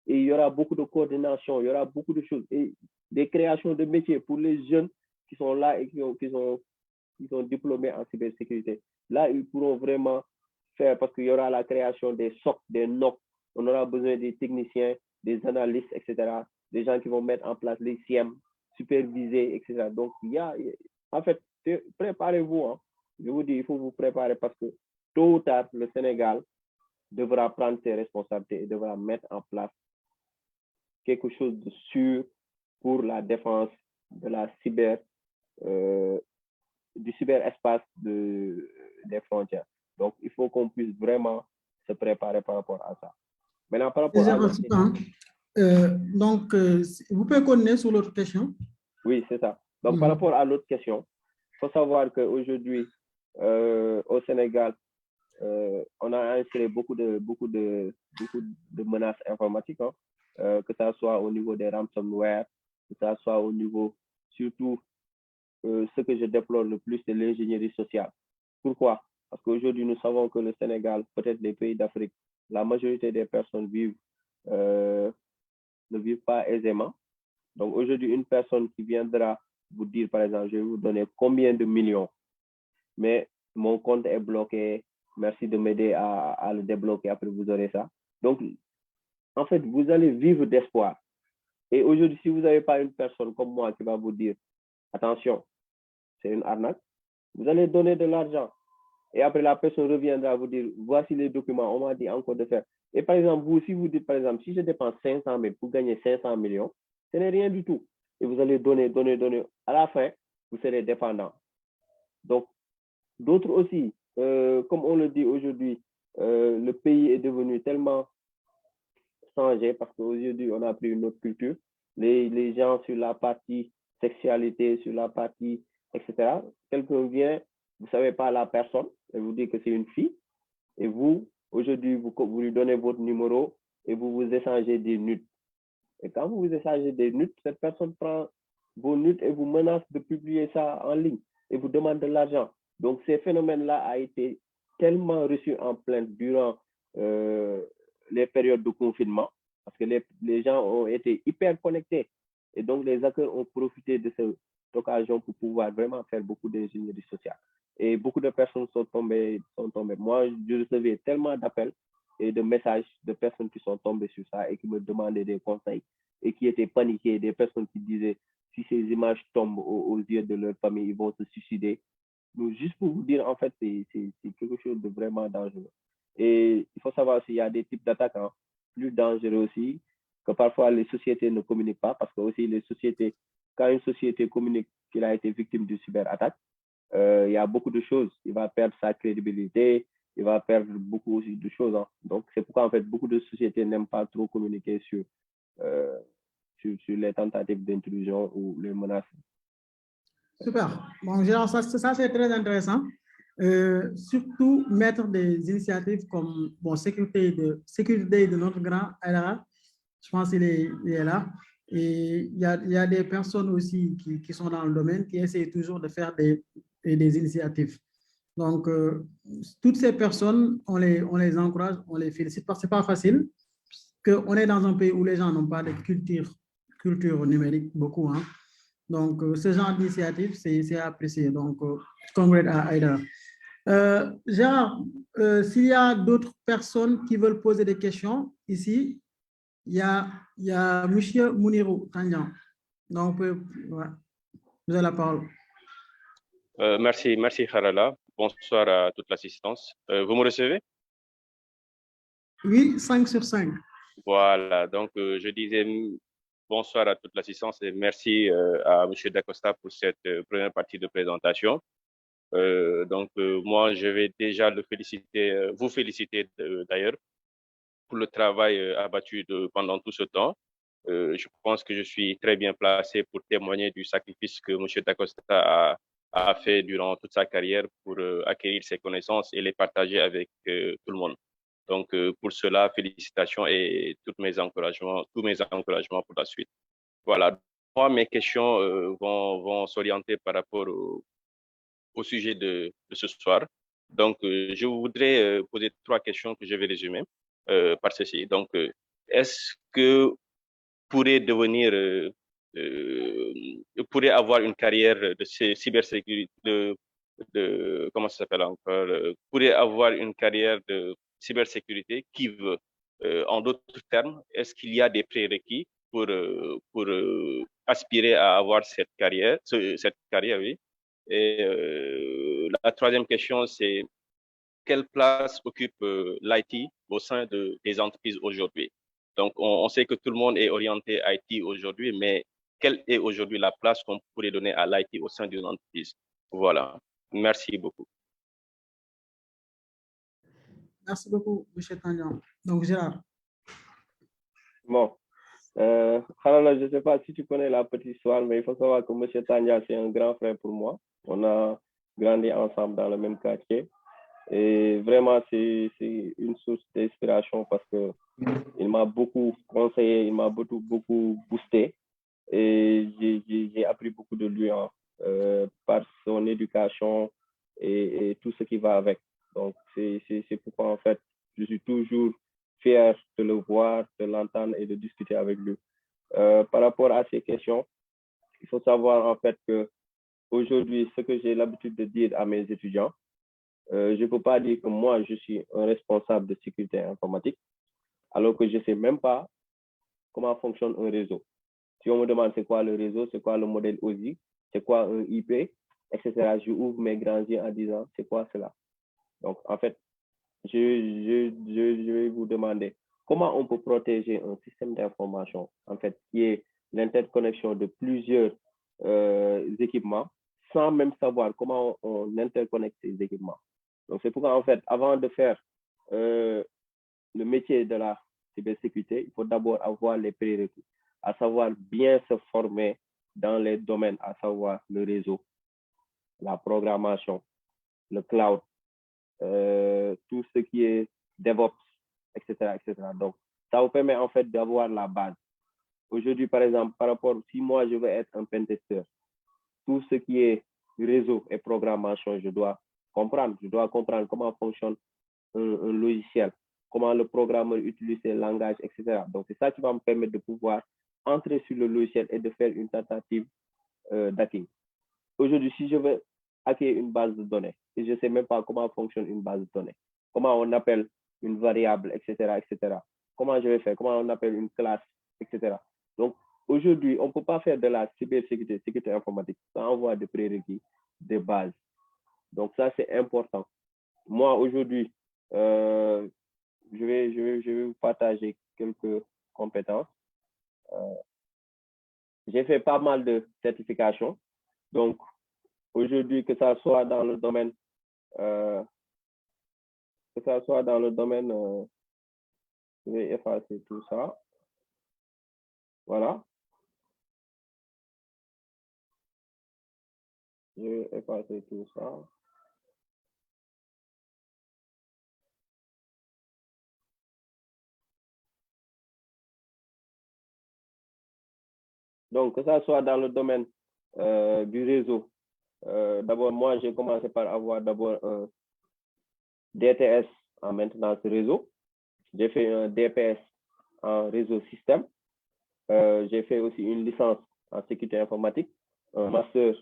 Et il y aura beaucoup de coordination, il y aura beaucoup de choses. Et des créations de métiers pour les jeunes qui sont là et qui sont diplômés en cybersécurité. Là, ils pourront vraiment faire, parce qu'il y aura la création des SOC, des NOC. On aura besoin des techniciens, des analystes, etc. Des gens qui vont mettre en place les SIEM, superviser, etc. Donc, en fait, préparez-vous. Hein. Je vous dis, il faut vous préparer parce que tôt ou tard, le Sénégal devra prendre ses responsabilités et devra mettre en place quelque chose de sûr pour la défense de la du cyberespace des frontières. Donc, il faut qu'on puisse vraiment se préparer par rapport à ça. Maintenant, par rapport à Donc, vous pouvez continuer sur l'autre question? Oui, c'est ça. Donc, par rapport à l'autre question, il faut savoir qu'aujourd'hui, au Sénégal, on a inséré beaucoup de menaces informatiques, hein, que ça soit au niveau des ransomware, que ça soit au niveau, surtout, ce que je déplore le plus, c'est l'ingénierie sociale. Pourquoi? Parce qu'aujourd'hui, nous savons que le Sénégal, peut-être les pays d'Afrique, la majorité des personnes ne vivent pas aisément. Donc aujourd'hui, une personne qui viendra vous dire, par exemple, je vais vous donner combien de millions, mais mon compte est bloqué, merci de m'aider à le débloquer, après vous aurez ça. Donc, en fait, vous allez vivre d'espoir. Et aujourd'hui, si vous n'avez pas une personne comme moi qui va vous dire, attention, c'est une arnaque, vous allez donner de l'argent. Et après, la personne reviendra vous dire, voici les documents, on m'a dit encore de faire. Et par exemple, vous, si vous dites, par exemple, si je dépense 500 000 pour gagner 500 millions, ce n'est rien du tout. Et vous allez donner. À la fin, vous serez dépendant. Donc, d'autres aussi, comme on le dit aujourd'hui, le pays est devenu tellement changé parce qu'aujourd'hui, on a pris une autre culture. Les gens sur la partie sexualité, sur la partie, etc. Quelqu'un vient, vous ne savez pas la personne, et vous dit que c'est une fille, et vous, aujourd'hui, vous lui donnez votre numéro et vous vous échangez des nudes. Et quand vous vous échangez des nudes, cette personne prend vos nudes et vous menace de publier ça en ligne et vous demande de l'argent. Donc, ces phénomènes-là ont été tellement reçus en plainte durant les périodes de confinement parce que les gens ont été hyper connectés. Et donc, les hackers ont profité de cette occasion pour pouvoir vraiment faire beaucoup d'ingénierie sociale. Et beaucoup de personnes sont tombées. Moi, je recevais tellement d'appels et de messages de personnes qui sont tombées sur ça et qui me demandaient des conseils et qui étaient paniquées, des personnes qui disaient si ces images tombent aux yeux de leur famille, ils vont se suicider. Donc, juste pour vous dire, en fait, c'est quelque chose de vraiment dangereux. Et il faut savoir s'il y a des types d'attaquants plus dangereux aussi, que parfois les sociétés ne communiquent pas, parce que aussi les sociétés, quand une société communique qu'il a été victime d'une cyberattaque, il y a beaucoup de choses. Il va perdre sa crédibilité, il va perdre beaucoup aussi de choses. Hein. Donc, c'est pourquoi, en fait, beaucoup de sociétés n'aiment pas trop communiquer sur les tentatives d'intrusion ou les menaces. Super. Bon, Gérard, ça c'est très intéressant. Surtout mettre des initiatives comme sécurité de notre grand Aïdara. Je pense qu'il est là. Et il y a des personnes aussi qui sont dans le domaine qui essayent toujours de faire des initiatives. Donc, toutes ces personnes, on les encourage, on les félicite parce que ce n'est pas facile, qu'on est dans un pays où les gens n'ont pas de culture numérique, beaucoup. Hein. Donc, ce genre d'initiative, c'est apprécié. Donc, congrès à Aïda. Gérard, s'il y a d'autres personnes qui veulent poser des questions ici, il y a M. Mounirou Tandian. Donc, vous avez la parole. Merci Harala. Bonsoir à toute l'assistance. Vous me recevez? Oui, 5 sur 5. Voilà, donc je disais bonsoir à toute l'assistance et merci à M. Dacosta pour cette première partie de présentation. Moi, je vais déjà vous féliciter d'ailleurs pour le travail abattu pendant tout ce temps. Je pense que je suis très bien placé pour témoigner du sacrifice que M. Dacosta a fait durant toute sa carrière pour acquérir ses connaissances et les partager avec tout le monde. Donc, pour cela, félicitations et tous mes encouragements pour la suite. Voilà. Moi, mes questions vont s'orienter par rapport au sujet de ce soir. Donc, je voudrais poser 3 questions que je vais résumer par ceci. Donc, est-ce que pourrait pourrait avoir une carrière de cybersécurité, comment ça s'appelle encore, pourrait avoir une carrière de cybersécurité qui veut. En d'autres termes, est-ce qu'il y a des prérequis pour aspirer à avoir cette carrière, oui. Et la troisième question, c'est quelle place occupe l'IT au sein des entreprises aujourd'hui? Donc, on sait que tout le monde est orienté IT aujourd'hui, mais quelle est aujourd'hui la place qu'on pourrait donner à l'IT au sein d'une entreprise? Voilà. Merci beaucoup. Merci beaucoup, M. Tandian. Donc, Gérard. Bon, Harala, je ne sais pas si tu connais la petite histoire, mais il faut savoir que M. Tanja, c'est un grand frère pour moi. On a grandi ensemble dans le même quartier. Et vraiment, c'est une source d'inspiration parce qu'il m'a beaucoup conseillé, il m'a beaucoup boosté. Et j'ai appris beaucoup de lui par son éducation et tout ce qui va avec. Donc, c'est pourquoi, en fait, je suis toujours fier de le voir, de l'entendre et de discuter avec lui. Par rapport à ces questions, il faut savoir, en fait, que aujourd'hui, ce que j'ai l'habitude de dire à mes étudiants, je ne peux pas dire que moi, je suis un responsable de sécurité informatique, alors que je ne sais même pas comment fonctionne un réseau. Si on me demande c'est quoi le réseau, c'est quoi le modèle OSI, c'est quoi un IP, etc., je ouvre mes grands yeux en disant c'est quoi cela. Donc, en fait, je vais vous demander comment on peut protéger un système d'information, en fait, qui est l'interconnexion de plusieurs équipements, sans même savoir comment on interconnecte ces équipements. Donc, c'est pourquoi, en fait, avant de faire le métier de la cybersécurité, il faut d'abord avoir les prérequis, à savoir bien se former dans les domaines, à savoir le réseau, la programmation, le cloud, tout ce qui est DevOps, etc., etc. Donc, ça vous permet en fait d'avoir la base. Aujourd'hui, par exemple, par rapport, si moi je veux être un pentester, tout ce qui est réseau et programmation, je dois comprendre comment fonctionne un logiciel, comment le programmeur utilise ses langages, etc. Donc, c'est ça qui va me permettre de pouvoir entrer sur le logiciel et de faire une tentative d'hacking. Aujourd'hui, si je veux hacker une base de données et je ne sais même pas comment fonctionne une base de données, comment on appelle une variable, etc., etc., comment je vais faire, comment on appelle une classe, etc. Donc, aujourd'hui, on ne peut pas faire de la cybersécurité, sécurité informatique sans avoir des prérequis, des bases. Donc, ça, c'est important. Moi, aujourd'hui, je vais vous partager quelques compétences. J'ai fait pas mal de certifications. Donc, aujourd'hui, que ça soit dans le domaine, je vais effacer tout ça. Voilà. Je vais effacer tout ça. Donc, que ça soit dans le domaine du réseau. D'abord, moi, j'ai commencé par avoir d'abord un DTS en maintenance réseau. J'ai fait un DPS en réseau système. J'ai fait aussi une licence en sécurité informatique, un master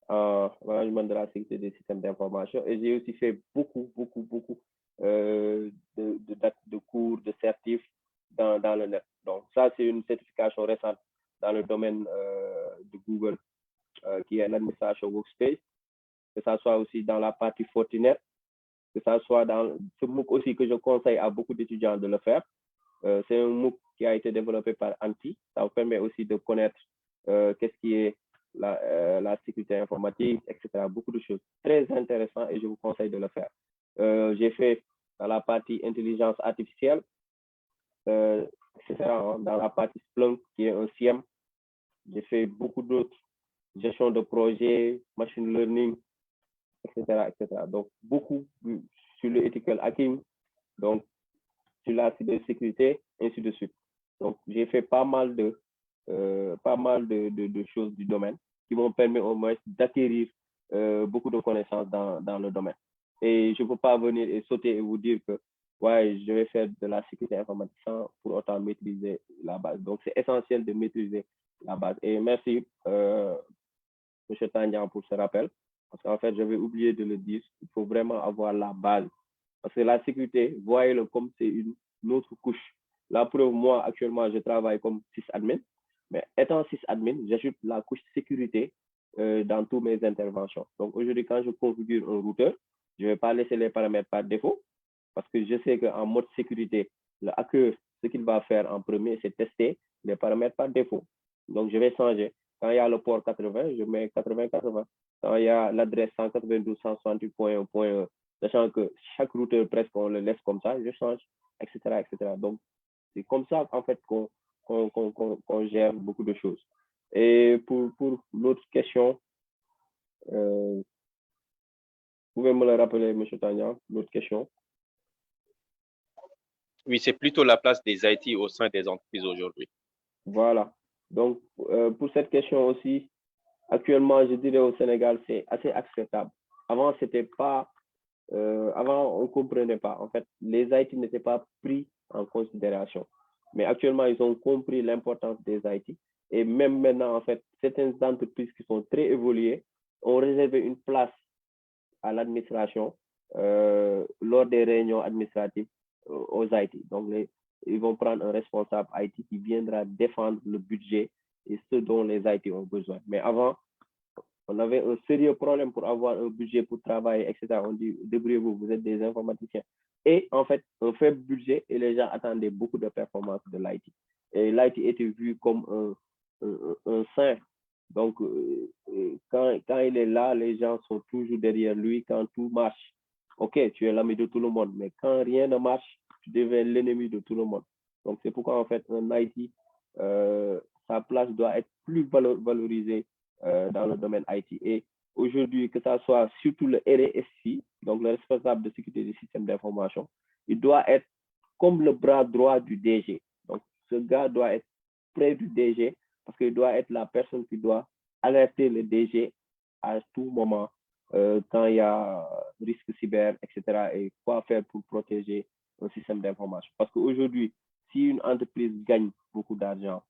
en management de la sécurité des systèmes d'information. Et j'ai aussi fait beaucoup de cours, de certifs dans le net. Donc, ça, c'est une certification récente dans le domaine de Google, qui est l'administration workspace, que ça soit aussi dans la partie Fortinet, que ça soit dans ce MOOC aussi que je conseille à beaucoup d'étudiants de le faire. C'est un MOOC qui a été développé par Anti. Ça vous permet aussi de connaître qu'est-ce qui est la sécurité informatique, etc. Beaucoup de choses très intéressantes et je vous conseille de le faire. J'ai fait dans la partie intelligence artificielle, etc. Dans la partie Splunk, qui est un CIEM. J'ai fait beaucoup d'autres, gestion de projets, machine learning, etc., etc. Donc, beaucoup sur le ethical hacking, donc sur la cybersécurité, ainsi de suite. Donc, j'ai fait pas mal de choses du domaine qui m'ont permis au moins d'acquérir beaucoup de connaissances dans le domaine. Et je ne peux pas venir et sauter et vous dire que ouais, je vais faire de la sécurité informatique sans pour autant maîtriser la base. Donc, c'est essentiel de maîtriser la base. Et merci, M. Tandian, pour ce rappel. Parce qu'en fait, j'avais oublié de le dire, il faut vraiment avoir la base. Parce que la sécurité, voyez-le comme c'est une autre couche. La preuve, moi, actuellement, je travaille comme sysadmin. Mais étant sysadmin, j'ajoute la couche sécurité dans toutes mes interventions. Donc, aujourd'hui, quand je configure un routeur, je ne vais pas laisser les paramètres par défaut. Parce que je sais qu'en mode sécurité, le hacker, ce qu'il va faire en premier, c'est tester les paramètres par défaut. Donc, je vais changer. Quand il y a le port 80, je mets 80-80. Quand il y a l'adresse 192.168.1.1, sachant que chaque routeur presque on le laisse comme ça, je change, etc., etc. Donc, c'est comme ça en fait qu'on qu'on gère beaucoup de choses. Et pour l'autre question, vous pouvez me le rappeler, M. Tanya, l'autre question? Oui, c'est plutôt la place des IT au sein des entreprises aujourd'hui. Voilà. Donc, pour cette question aussi, actuellement, je dirais au Sénégal, c'est assez acceptable. Avant, c'était pas, avant, on ne comprenait pas. En fait, les IT n'étaient pas pris en considération. Mais actuellement, ils ont compris l'importance des IT. Et même maintenant, en fait, certaines entreprises qui sont très évoluées ont réservé une place à l'administration lors des réunions administratives aux IT. Donc, ils vont prendre un responsable IT qui viendra défendre le budget et ce dont les IT ont besoin. Mais avant, on avait un sérieux problème pour avoir un budget pour travailler, etc. On dit, débrouillez-vous, vous êtes des informaticiens. Et en fait, un faible budget et les gens attendaient beaucoup de performances de l'IT. Et l'IT était vu comme un saint. Donc, quand il est là, les gens sont toujours derrière lui quand tout marche. OK, tu es l'ami de tout le monde, mais quand rien ne marche, tu deviens l'ennemi de tout le monde. Donc, c'est pourquoi, en fait, un IT, sa place doit être plus valorisée dans le domaine IT. Et aujourd'hui, que ça soit surtout le RSI, donc le responsable de sécurité des systèmes d'information, il doit être comme le bras droit du DG. Donc, ce gars doit être près du DG parce qu'il doit être la personne qui doit alerter le DG à tout moment quand il y a risque cyber, etc. et quoi faire pour protéger un système d'information. Parce qu'aujourd'hui, si une entreprise gagne beaucoup d'argent,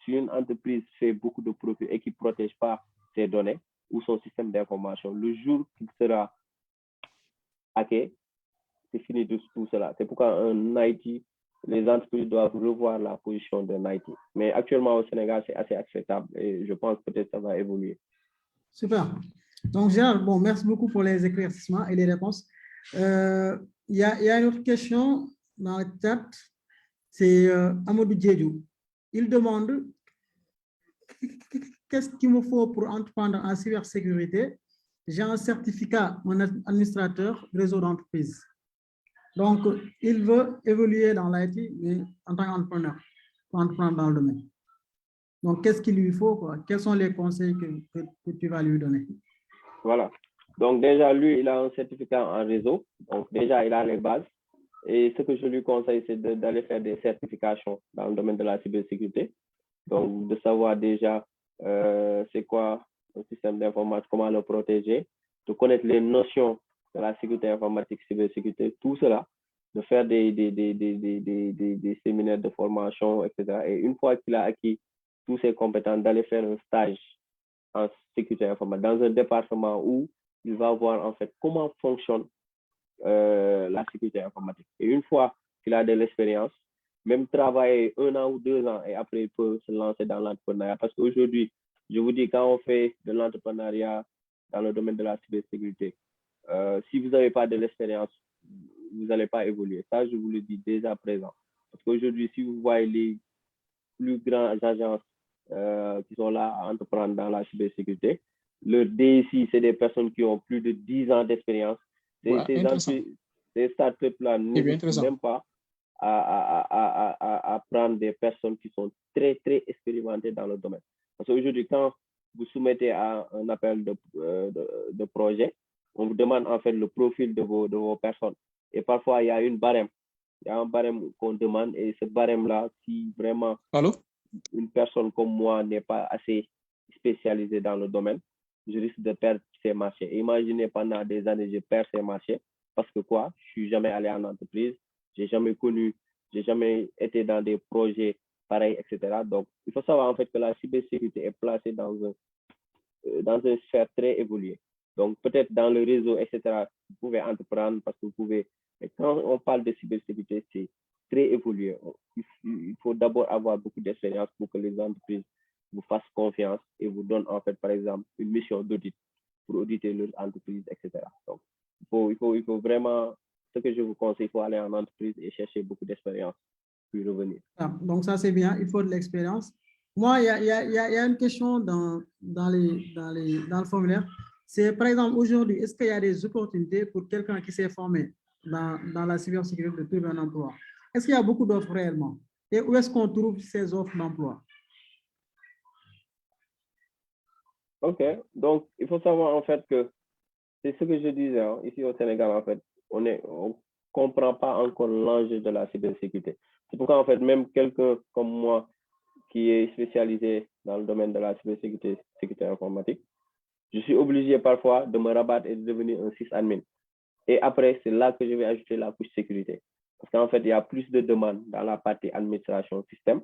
si une entreprise fait beaucoup de profits et qui ne protège pas ses données ou son système d'information, le jour qu'il sera hacké, c'est fini de tout cela. C'est pourquoi un IT, les entreprises doivent revoir la position d'un IT. Mais actuellement, au Sénégal, c'est assez acceptable et je pense peut-être que ça va évoluer. Super. Donc, Gérald, bon, merci beaucoup pour les éclaircissements et les réponses. Il y a une autre question dans le chat. C'est Amadou Djedjou. Il demande qu'est-ce qu'il me faut pour entreprendre en cybersécurité? J'ai un certificat, mon administrateur réseau d'entreprise. Donc, il veut évoluer dans l'IT en tant qu'entrepreneur, pour entreprendre dans le domaine. Donc, qu'est-ce qu'il lui faut, quoi? Quels sont les conseils que tu vas lui donner? Voilà. Donc, déjà, lui, il a un certificat en réseau. Donc, déjà, il a les bases. Et ce que je lui conseille, c'est d'aller faire des certifications dans le domaine de la cybersécurité. Donc, de savoir déjà c'est quoi un système d'information, comment le protéger, de connaître les notions de la sécurité informatique, cybersécurité, tout cela, de faire des séminaires de formation, etc. Et une fois qu'il a acquis tous ces compétences, d'aller faire un stage en sécurité informatique dans un département où il va voir en fait comment fonctionne la sécurité informatique. Et une fois qu'il a de l'expérience, même travailler 1 an ou 2 ans et après il peut se lancer dans l'entrepreneuriat. Parce qu'aujourd'hui, je vous dis, quand on fait de l'entrepreneuriat dans le domaine de la cybersécurité, si vous n'avez pas de l'expérience, vous n'allez pas évoluer. Ça, je vous le dis déjà à présent. Parce qu'aujourd'hui, si vous voyez les plus grandes agences qui sont là à entreprendre dans la cybersécurité, le DSI, c'est des personnes qui ont plus de 10 ans d'expérience. Ces startups-là n'hésitent même pas à prendre des personnes qui sont très, très expérimentées dans le domaine. Parce qu'aujourd'hui, quand vous soumettez à un appel de projet, on vous demande en fait le profil de vos personnes. Et parfois, il y a une barème. Il y a un barème qu'on demande et ce barème-là, si vraiment une personne comme moi n'est pas assez spécialisée dans le domaine, je risque de perdre ces marchés. Imaginez pendant des années, je perds ces marchés parce que quoi? Je suis jamais allé en entreprise, j'ai jamais été dans des projets pareils, etc. Donc, il faut savoir en fait que la cybersécurité est placée dans une sphère très évoluée. Donc, peut-être dans le réseau, etc., vous pouvez entreprendre parce que vous pouvez. Mais quand on parle de cybersécurité, c'est très évolué. Il faut d'abord avoir beaucoup d'expérience pour que les entreprises vous fassent confiance et vous donnent en fait, par exemple, une mission d'audit pour auditer leur entreprise, etc. Donc, il faut vraiment, ce que je vous conseille, il faut aller en entreprise et chercher beaucoup d'expérience puis revenir. Donc, ça, c'est bien, il faut de l'expérience. Moi, il y a une question dans le formulaire. C'est, par exemple, aujourd'hui, est-ce qu'il y a des opportunités pour quelqu'un qui s'est formé dans la cybersécurité de trouver un emploi? Est-ce qu'il y a beaucoup d'offres réellement? et où est-ce qu'on trouve ces offres d'emploi? Ok, donc il faut savoir en fait que c'est ce que je disais, hein, ici au Sénégal, en fait, on comprend pas encore l'enjeu de la cybersécurité. C'est pourquoi, en fait, même quelqu'un comme moi qui est spécialisé dans le domaine de la cybersécurité, sécurité informatique, je suis obligé parfois de me rabattre et de devenir un sysadmin. Et après, c'est là que je vais ajouter la couche sécurité. Parce qu'en fait, il y a plus de demandes dans la partie administration système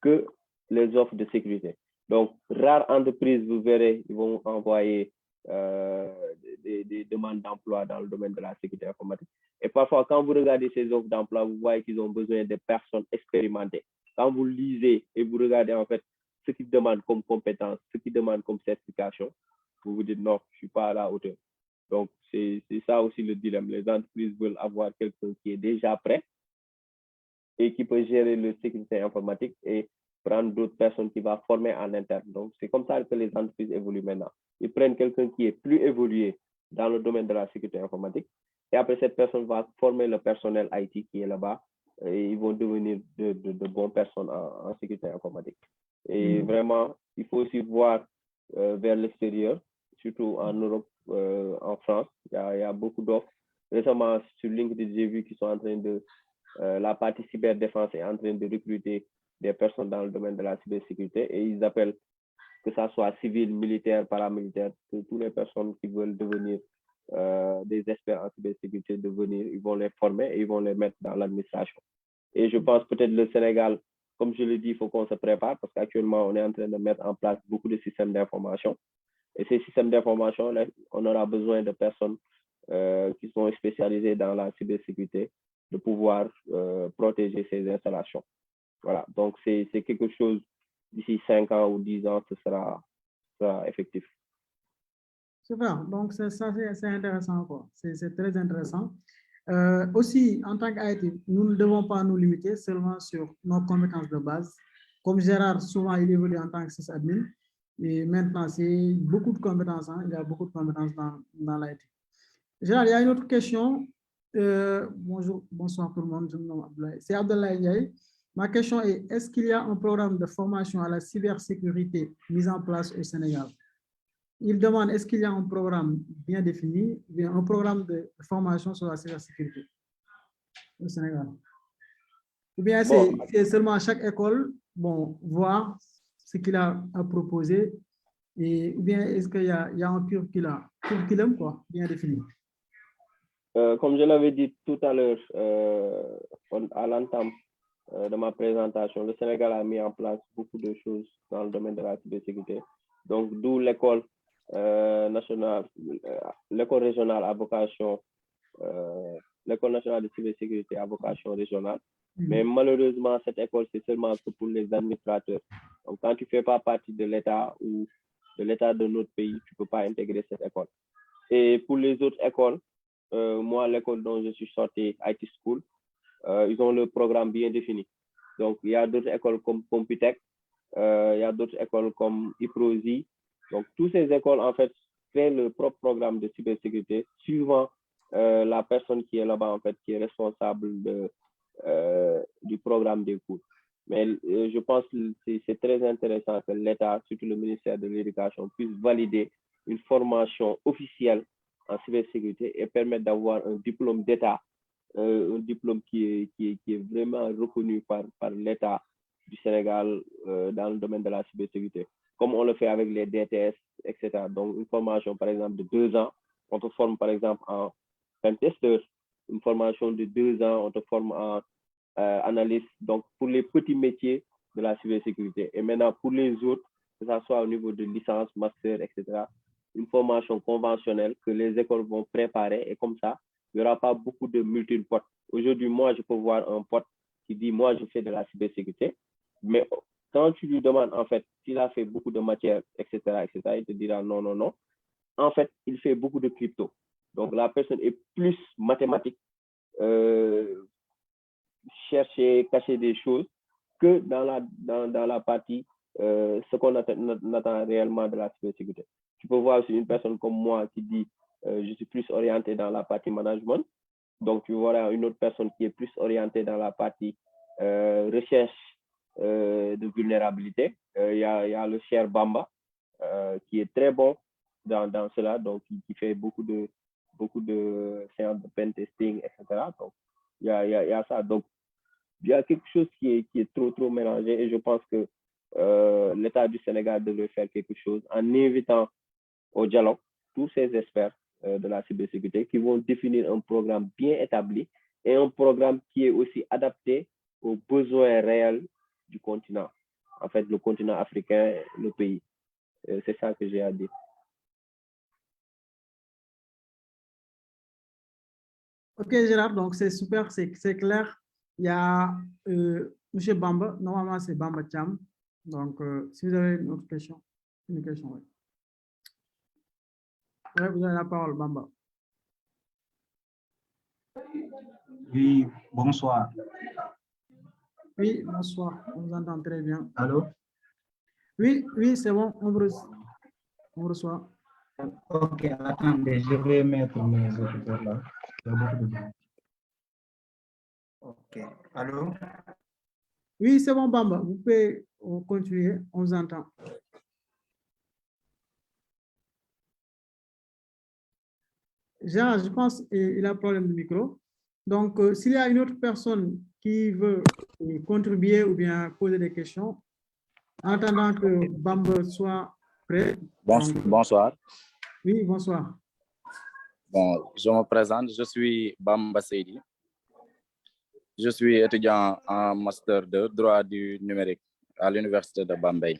que les offres de sécurité. Donc, rares entreprises, vous verrez, ils vont envoyer des demandes d'emploi dans le domaine de la sécurité informatique. Et parfois, quand vous regardez ces offres d'emploi, vous voyez qu'ils ont besoin de personnes expérimentées. Quand vous lisez et vous regardez en fait ce qu'ils demandent comme compétences, ce qu'ils demandent comme certification, vous vous dites non, je ne suis pas à la hauteur. Donc, c'est ça aussi le dilemme. Les entreprises veulent avoir quelqu'un qui est déjà prêt et qui peut gérer la sécurité informatique et prendre d'autres personnes qui vont former en interne. Donc, c'est comme ça que les entreprises évoluent maintenant. Ils prennent quelqu'un qui est plus évolué dans le domaine de la sécurité informatique et après, cette personne va former le personnel IT qui est là-bas et ils vont devenir de bonnes personnes en sécurité informatique. Et vraiment, il faut aussi voir vers l'extérieur, surtout en Europe, en France. Il y a beaucoup d'offres. Récemment, sur LinkedIn, j'ai vu qu'ils sont en train de la partie cyberdéfense est en train de recruter des personnes dans le domaine de la cybersécurité et ils appellent que ça soit civil, militaire, paramilitaire, toutes les personnes qui veulent devenir des experts en cybersécurité, ils vont les former et ils vont les mettre dans l'administration. Et je pense peut-être le Sénégal, comme je l'ai dit, il faut qu'on se prépare parce qu'actuellement, on est en train de mettre en place beaucoup de systèmes d'information. Et ces systèmes d'information, on aura besoin de personnes qui sont spécialisées dans la cybersécurité, de pouvoir protéger ces installations. Voilà, donc c'est quelque chose, d'ici 5 ans ou 10 ans, ce sera effectif. Super, donc c'est intéressant, quoi. C'est très intéressant. Aussi, en tant qu'IT, nous ne devons pas nous limiter seulement sur nos compétences de base. Comme Gérard, souvent, il évolue en tant que sysadmin. Et maintenant, c'est beaucoup de compétences, hein, il y a beaucoup de compétences dans l'IT. Gérard, il y a une autre question. Bonjour, bonsoir tout le monde, je me nomme Abdoulaye. C'est Abdoulaye Ndiaye. Ma question est, est-ce qu'il y a un programme de formation à la cybersécurité mis en place au Sénégal? Il demande, est-ce qu'il y a un programme bien défini, bien un programme de formation sur la cybersécurité au Sénégal? Ou bien c'est seulement à chaque école, bon, voir ce qu'il a à proposer, et, ou bien est-ce qu'il y a un curriculum quoi, bien défini? Comme je l'avais dit tout à l'heure à l'entame de ma présentation, le Sénégal a mis en place beaucoup de choses dans le domaine de la cybersécurité. Donc, d'où l'école nationale, l'école régionale à vocation, l'école nationale de cybersécurité à vocation régionale. Mais malheureusement, cette école, c'est seulement pour les administrateurs. Donc, quand tu ne fais pas partie de l'État ou de l'État de notre pays, tu ne peux pas intégrer cette école. Et pour les autres écoles, moi, l'école dont je suis sorti, IT School, ils ont le programme bien défini. Donc, il y a d'autres écoles comme Computech, il y a d'autres écoles comme IPROSI. Donc, toutes ces écoles, en fait, créent leur propre programme de cybersécurité suivant la personne qui est là-bas, en fait, qui est responsable du programme des cours. Mais je pense que c'est très intéressant que l'État, surtout le ministère de l'Éducation, puisse valider une formation officielle en cybersécurité et permettre d'avoir un diplôme d'État, un diplôme qui est vraiment reconnu par l'État du Sénégal dans le domaine de la cybersécurité, comme on le fait avec les DTS, etc. Donc, une formation, par exemple, de 2 ans, on te forme, par exemple, en pentester, une formation de 2 ans, on te forme en analyste, donc pour les petits métiers de la cybersécurité. Et maintenant, pour les autres, que ce soit au niveau de licence, master, etc., une formation conventionnelle que les écoles vont préparer et comme ça, il n'y aura pas beaucoup de multi-potes. Aujourd'hui, moi, je peux voir un pote qui dit, moi, je fais de la cybersécurité, mais quand tu lui demandes, en fait, s'il a fait beaucoup de matières, etc., il te dira non, non, non. En fait, il fait beaucoup de crypto. Donc, la personne est plus mathématique, chercher, cacher des choses que dans la partie, ce qu'on attend réellement de la cybersécurité. Tu peux voir aussi une personne comme moi qui dit je suis plus orienté dans la partie management. Donc, tu verras une autre personne qui est plus orientée dans la partie recherche de vulnérabilité. Il y a le cher Bamba qui est très bon dans cela, donc qui fait beaucoup de séances de pen testing, etc. Donc, il y a ça. Donc, il y a quelque chose qui est trop mélangé et je pense que l'État du Sénégal devrait faire quelque chose en invitant au dialogue tous ces experts de la cybersécurité qui vont définir un programme bien établi et un programme qui est aussi adapté aux besoins réels du continent. En fait, le continent africain, le pays. C'est ça que j'ai à dire. Ok, Gérard, donc c'est super, c'est clair. Il y a M. Bamba, normalement c'est Bamba Cham. Donc, si vous avez une autre question, oui. Ouais, vous avez la parole, Bamba. Oui, bonsoir. Oui, bonsoir, on vous entend très bien. Allô? Oui, c'est bon, on vous reçoit. Ok, attendez, je vais mettre mes écouteurs là. Ok, allô? Oui, c'est bon, Bamba, vous pouvez continuer, on vous entend. Jean, je pense qu'il a un problème de micro. Donc, s'il y a une autre personne qui veut contribuer ou bien poser des questions, en attendant que Bamba soit prêt. Bonsoir. Oui, bonsoir. Bon, je me présente, je suis Bamba Seydi. Je suis étudiant en master de droit du numérique à l'université de Bambey.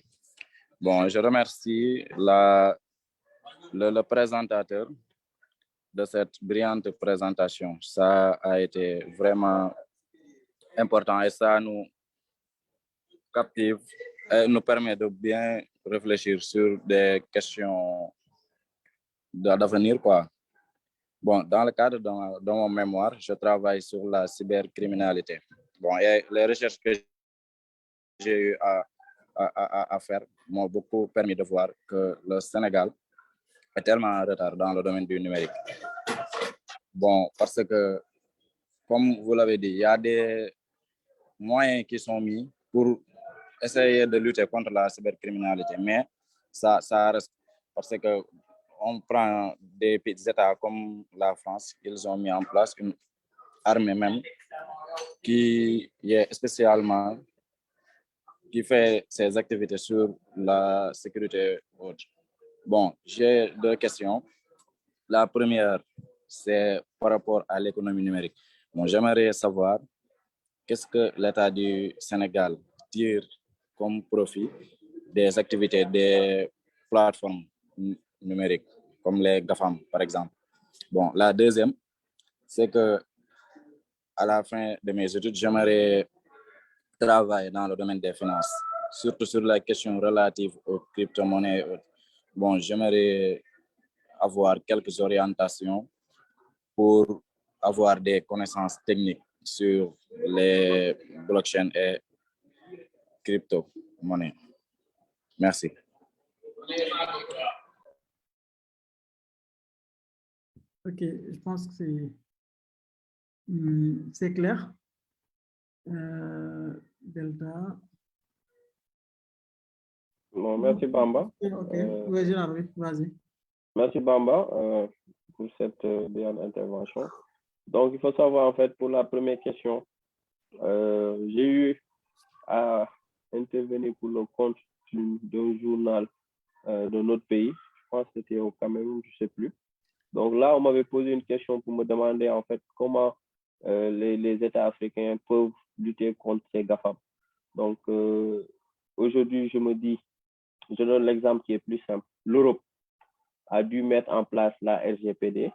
Bon, je remercie le présentateur de cette brillante présentation. Ça a été vraiment important et ça nous captive et nous permet de bien réfléchir sur des questions d'avenir, quoi. Bon, dans le cadre de mon mémoire, je travaille sur la cybercriminalité. Bon, et les recherches que j'ai eu à faire m'ont beaucoup permis de voir que le Sénégal est tellement en retard dans le domaine du numérique. Bon, parce que, comme vous l'avez dit, il y a des moyens qui sont mis pour essayer de lutter contre la cybercriminalité, mais ça reste parce que on prend des petits États comme la France, ils ont mis en place une armée même qui est spécialement qui fait ses activités sur la sécurité haute. Bon, j'ai deux questions. La première, c'est par rapport à l'économie numérique. Bon, j'aimerais savoir qu'est-ce que l'État du Sénégal tire comme profit des activités des plateformes numériques, comme les GAFAM, par exemple. Bon, la deuxième, c'est que à la fin de mes études, j'aimerais travailler dans le domaine des finances, surtout sur la question relative aux crypto-monnaies. Bon, j'aimerais avoir quelques orientations pour avoir des connaissances techniques sur les blockchains et crypto-monnaies. Merci. Ok, je pense que c'est clair. Delta. Bon, merci Bamba. Ok, oui, Gérard, oui, vas-y. Merci Bamba pour cette belle intervention. Donc, il faut savoir en fait pour la première question, j'ai eu à intervenir pour le compte d'un journal de notre pays. Je pense que c'était au Cameroun, je ne sais plus. Donc là, on m'avait posé une question pour me demander en fait comment les États africains peuvent lutter contre ces GAFAM. Donc aujourd'hui, je me dis, je donne l'exemple qui est plus simple. L'Europe a dû mettre en place la RGPD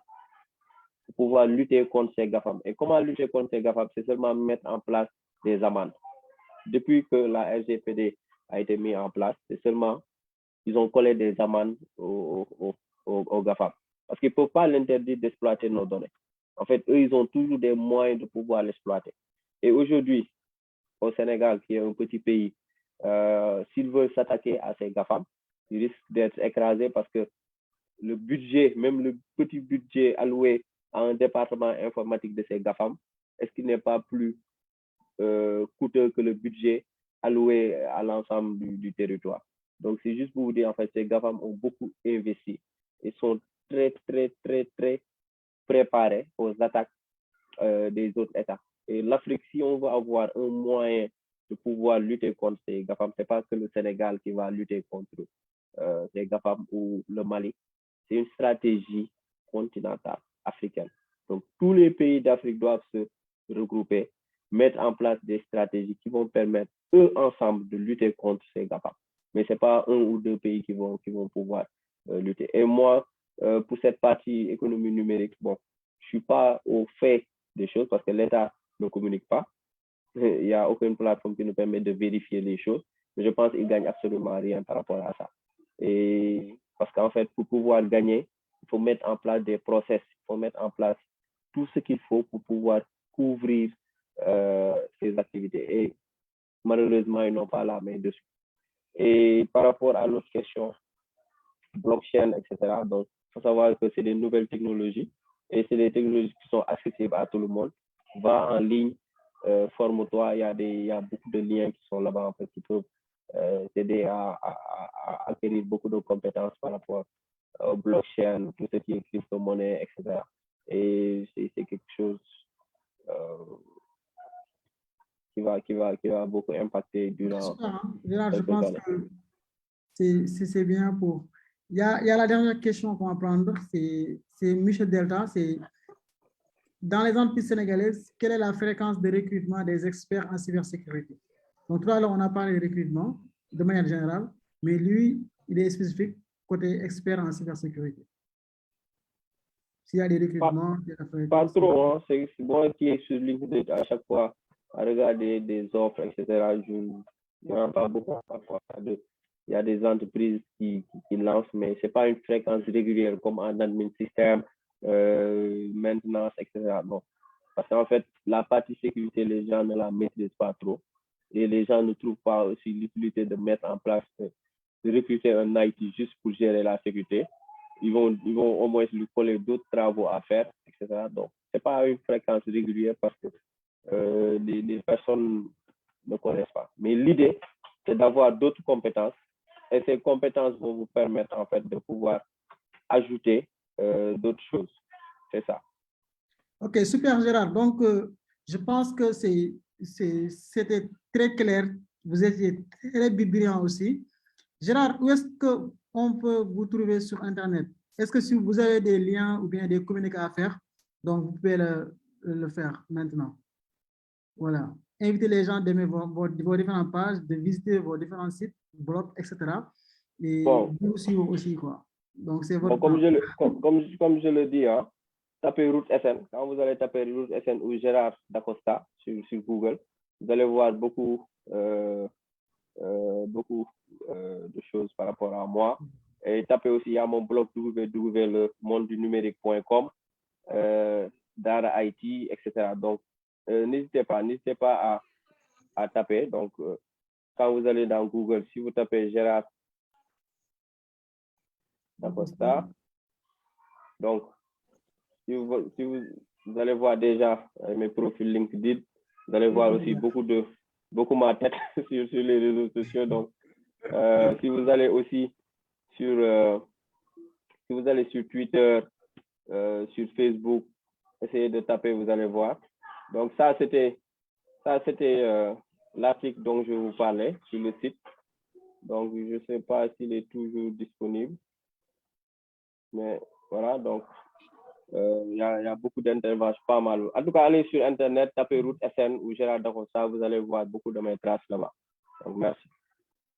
pour pouvoir lutter contre ces GAFAM. Et comment lutter contre ces GAFAM? C'est seulement mettre en place des amendes. Depuis que la RGPD a été mise en place, c'est seulement ils ont collé des amendes aux GAFAM. Parce qu'ils ne peuvent pas l'interdire d'exploiter nos données. En fait, eux, ils ont toujours des moyens de pouvoir l'exploiter. Et aujourd'hui, au Sénégal, qui est un petit pays, s'ils veulent s'attaquer à ces GAFAM, ils risquent d'être écrasés parce que le budget, même le petit budget alloué à un département informatique de ces GAFAM, est-ce qu'il n'est pas plus coûteux que le budget alloués à l'ensemble du territoire. Donc, c'est juste pour vous dire, en fait, ces GAFAM ont beaucoup investi et sont très préparés aux attaques des autres États. Et l'Afrique, si on veut avoir un moyen de pouvoir lutter contre ces GAFAM, ce n'est pas que le Sénégal qui va lutter contre ces GAFAM ou le Mali. C'est une stratégie continentale africaine. Donc, tous les pays d'Afrique doivent se regrouper, mettre en place des stratégies qui vont permettre, eux, ensemble, de lutter contre ces GAFAM. Mais ce n'est pas un ou deux pays qui vont pouvoir lutter. Et moi, pour cette partie économie numérique, bon, je ne suis pas au fait des choses parce que l'État ne communique pas. Il n'y a aucune plateforme qui nous permet de vérifier les choses. Mais je pense qu'ils ne gagnent absolument rien par rapport à ça. Et parce qu'en fait, pour pouvoir gagner, il faut mettre en place des process, il faut mettre en place tout ce qu'il faut pour pouvoir couvrir ces activités. Et malheureusement, ils n'ont pas la main dessus. Et par rapport à l'autre question, blockchain, etc., donc il faut savoir que c'est des nouvelles technologies et c'est des technologies qui sont accessibles à tout le monde. Va en ligne, forme-toi, il y a beaucoup de liens qui sont là-bas en fait, qui peuvent t'aider à acquérir beaucoup de compétences par rapport au blockchain, tout ce qui est crypto-monnaie, etc. Et c'est quelque chose qui va beaucoup impacter durant Gérard, je pense que c'est bien pour... Il y a la dernière question qu'on va prendre, c'est Michel Delta, c'est dans les entreprises sénégalaises, quelle est la fréquence de recrutement des experts en cybersécurité? Donc, tout à l'heure, on a parlé de recrutement de manière générale, mais lui, il est spécifique côté expert en cybersécurité. S'il y a des recrutements, pas trop, hein, c'est moi qui est sur LinkedIn à chaque fois à regarder des offres, etc. Je n'en pas beaucoup parfois. Il y a des entreprises qui lancent, mais ce n'est pas une fréquence régulière comme en admin système, maintenance, etc. Bon. Parce qu'en fait, la partie sécurité, les gens ne la maîtrisent pas trop. Et les gens ne trouvent pas aussi l'utilité de mettre en place, de recruter un IT juste pour gérer la sécurité. Ils vont au moins lui coller d'autres travaux à faire, etc. Donc, ce n'est pas une fréquence régulière parce que les personnes ne connaissent pas. Mais l'idée, c'est d'avoir d'autres compétences et ces compétences vont vous permettre en fait de pouvoir ajouter d'autres choses. C'est ça. Ok, super Gérard. Donc, je pense que c'était très clair. Vous étiez très brillant aussi. Gérard, où est-ce qu'on peut vous trouver sur Internet? Est-ce que si vous avez des liens ou bien des communiqués à faire, donc vous pouvez le faire maintenant. Voilà. Invitez les gens d'aimer vos différentes pages, de visiter vos différents sites, blogs, etc. Et bon. vous aussi, quoi. Donc, c'est votre bon, comme je le dis, hein, tapez Route SN. Quand vous allez taper Route SN ou Gérard Dacosta sur Google, vous allez voir beaucoup de choses par rapport à moi. Et tapez aussi à mon blog www.lemondenumérique.com, Dara IT, etc. Donc, n'hésitez pas à taper. Donc, quand vous allez dans Google, si vous tapez Gérard Dacosta, donc, si vous allez voir déjà mes profils LinkedIn, vous allez voir aussi beaucoup ma tête sur les réseaux sociaux. Donc, si vous allez aussi sur Twitter, sur Facebook, essayez de taper, vous allez voir. Donc, ça, c'était l'article dont je vous parlais sur le site. Donc, je ne sais pas s'il est toujours disponible. Mais voilà, donc, il y a beaucoup d'interventions, pas mal. En tout cas, allez sur Internet, tapez Route SN ou Gérard Dacosta, vous allez voir beaucoup de mes traces là-bas. Donc, merci.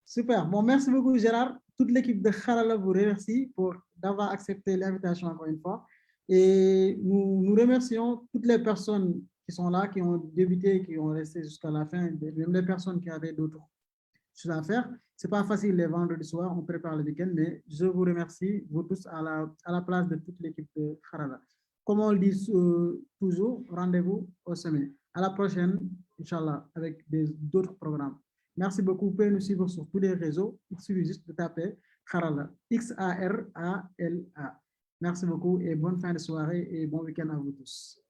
Super. Bon, merci beaucoup, Gérard. Toute l'équipe de Kharala vous remercie d'avoir accepté l'invitation encore une fois. Et nous remercions toutes les personnes qui sont là, qui ont débuté, qui ont resté jusqu'à la fin, même les personnes qui avaient d'autres choses à faire. Ce n'est pas facile les vendredis soirs, on prépare le week-end, mais je vous remercie, vous tous, à la place de toute l'équipe de Kharala. Comme on le dit toujours, rendez-vous au sommet. À la prochaine, Inch'Allah, avec d'autres programmes. Merci beaucoup. Vous pouvez nous suivre sur tous les réseaux. Il suffit juste de taper Kharala, Xarala. Merci beaucoup et bonne fin de soirée et bon week-end à vous tous.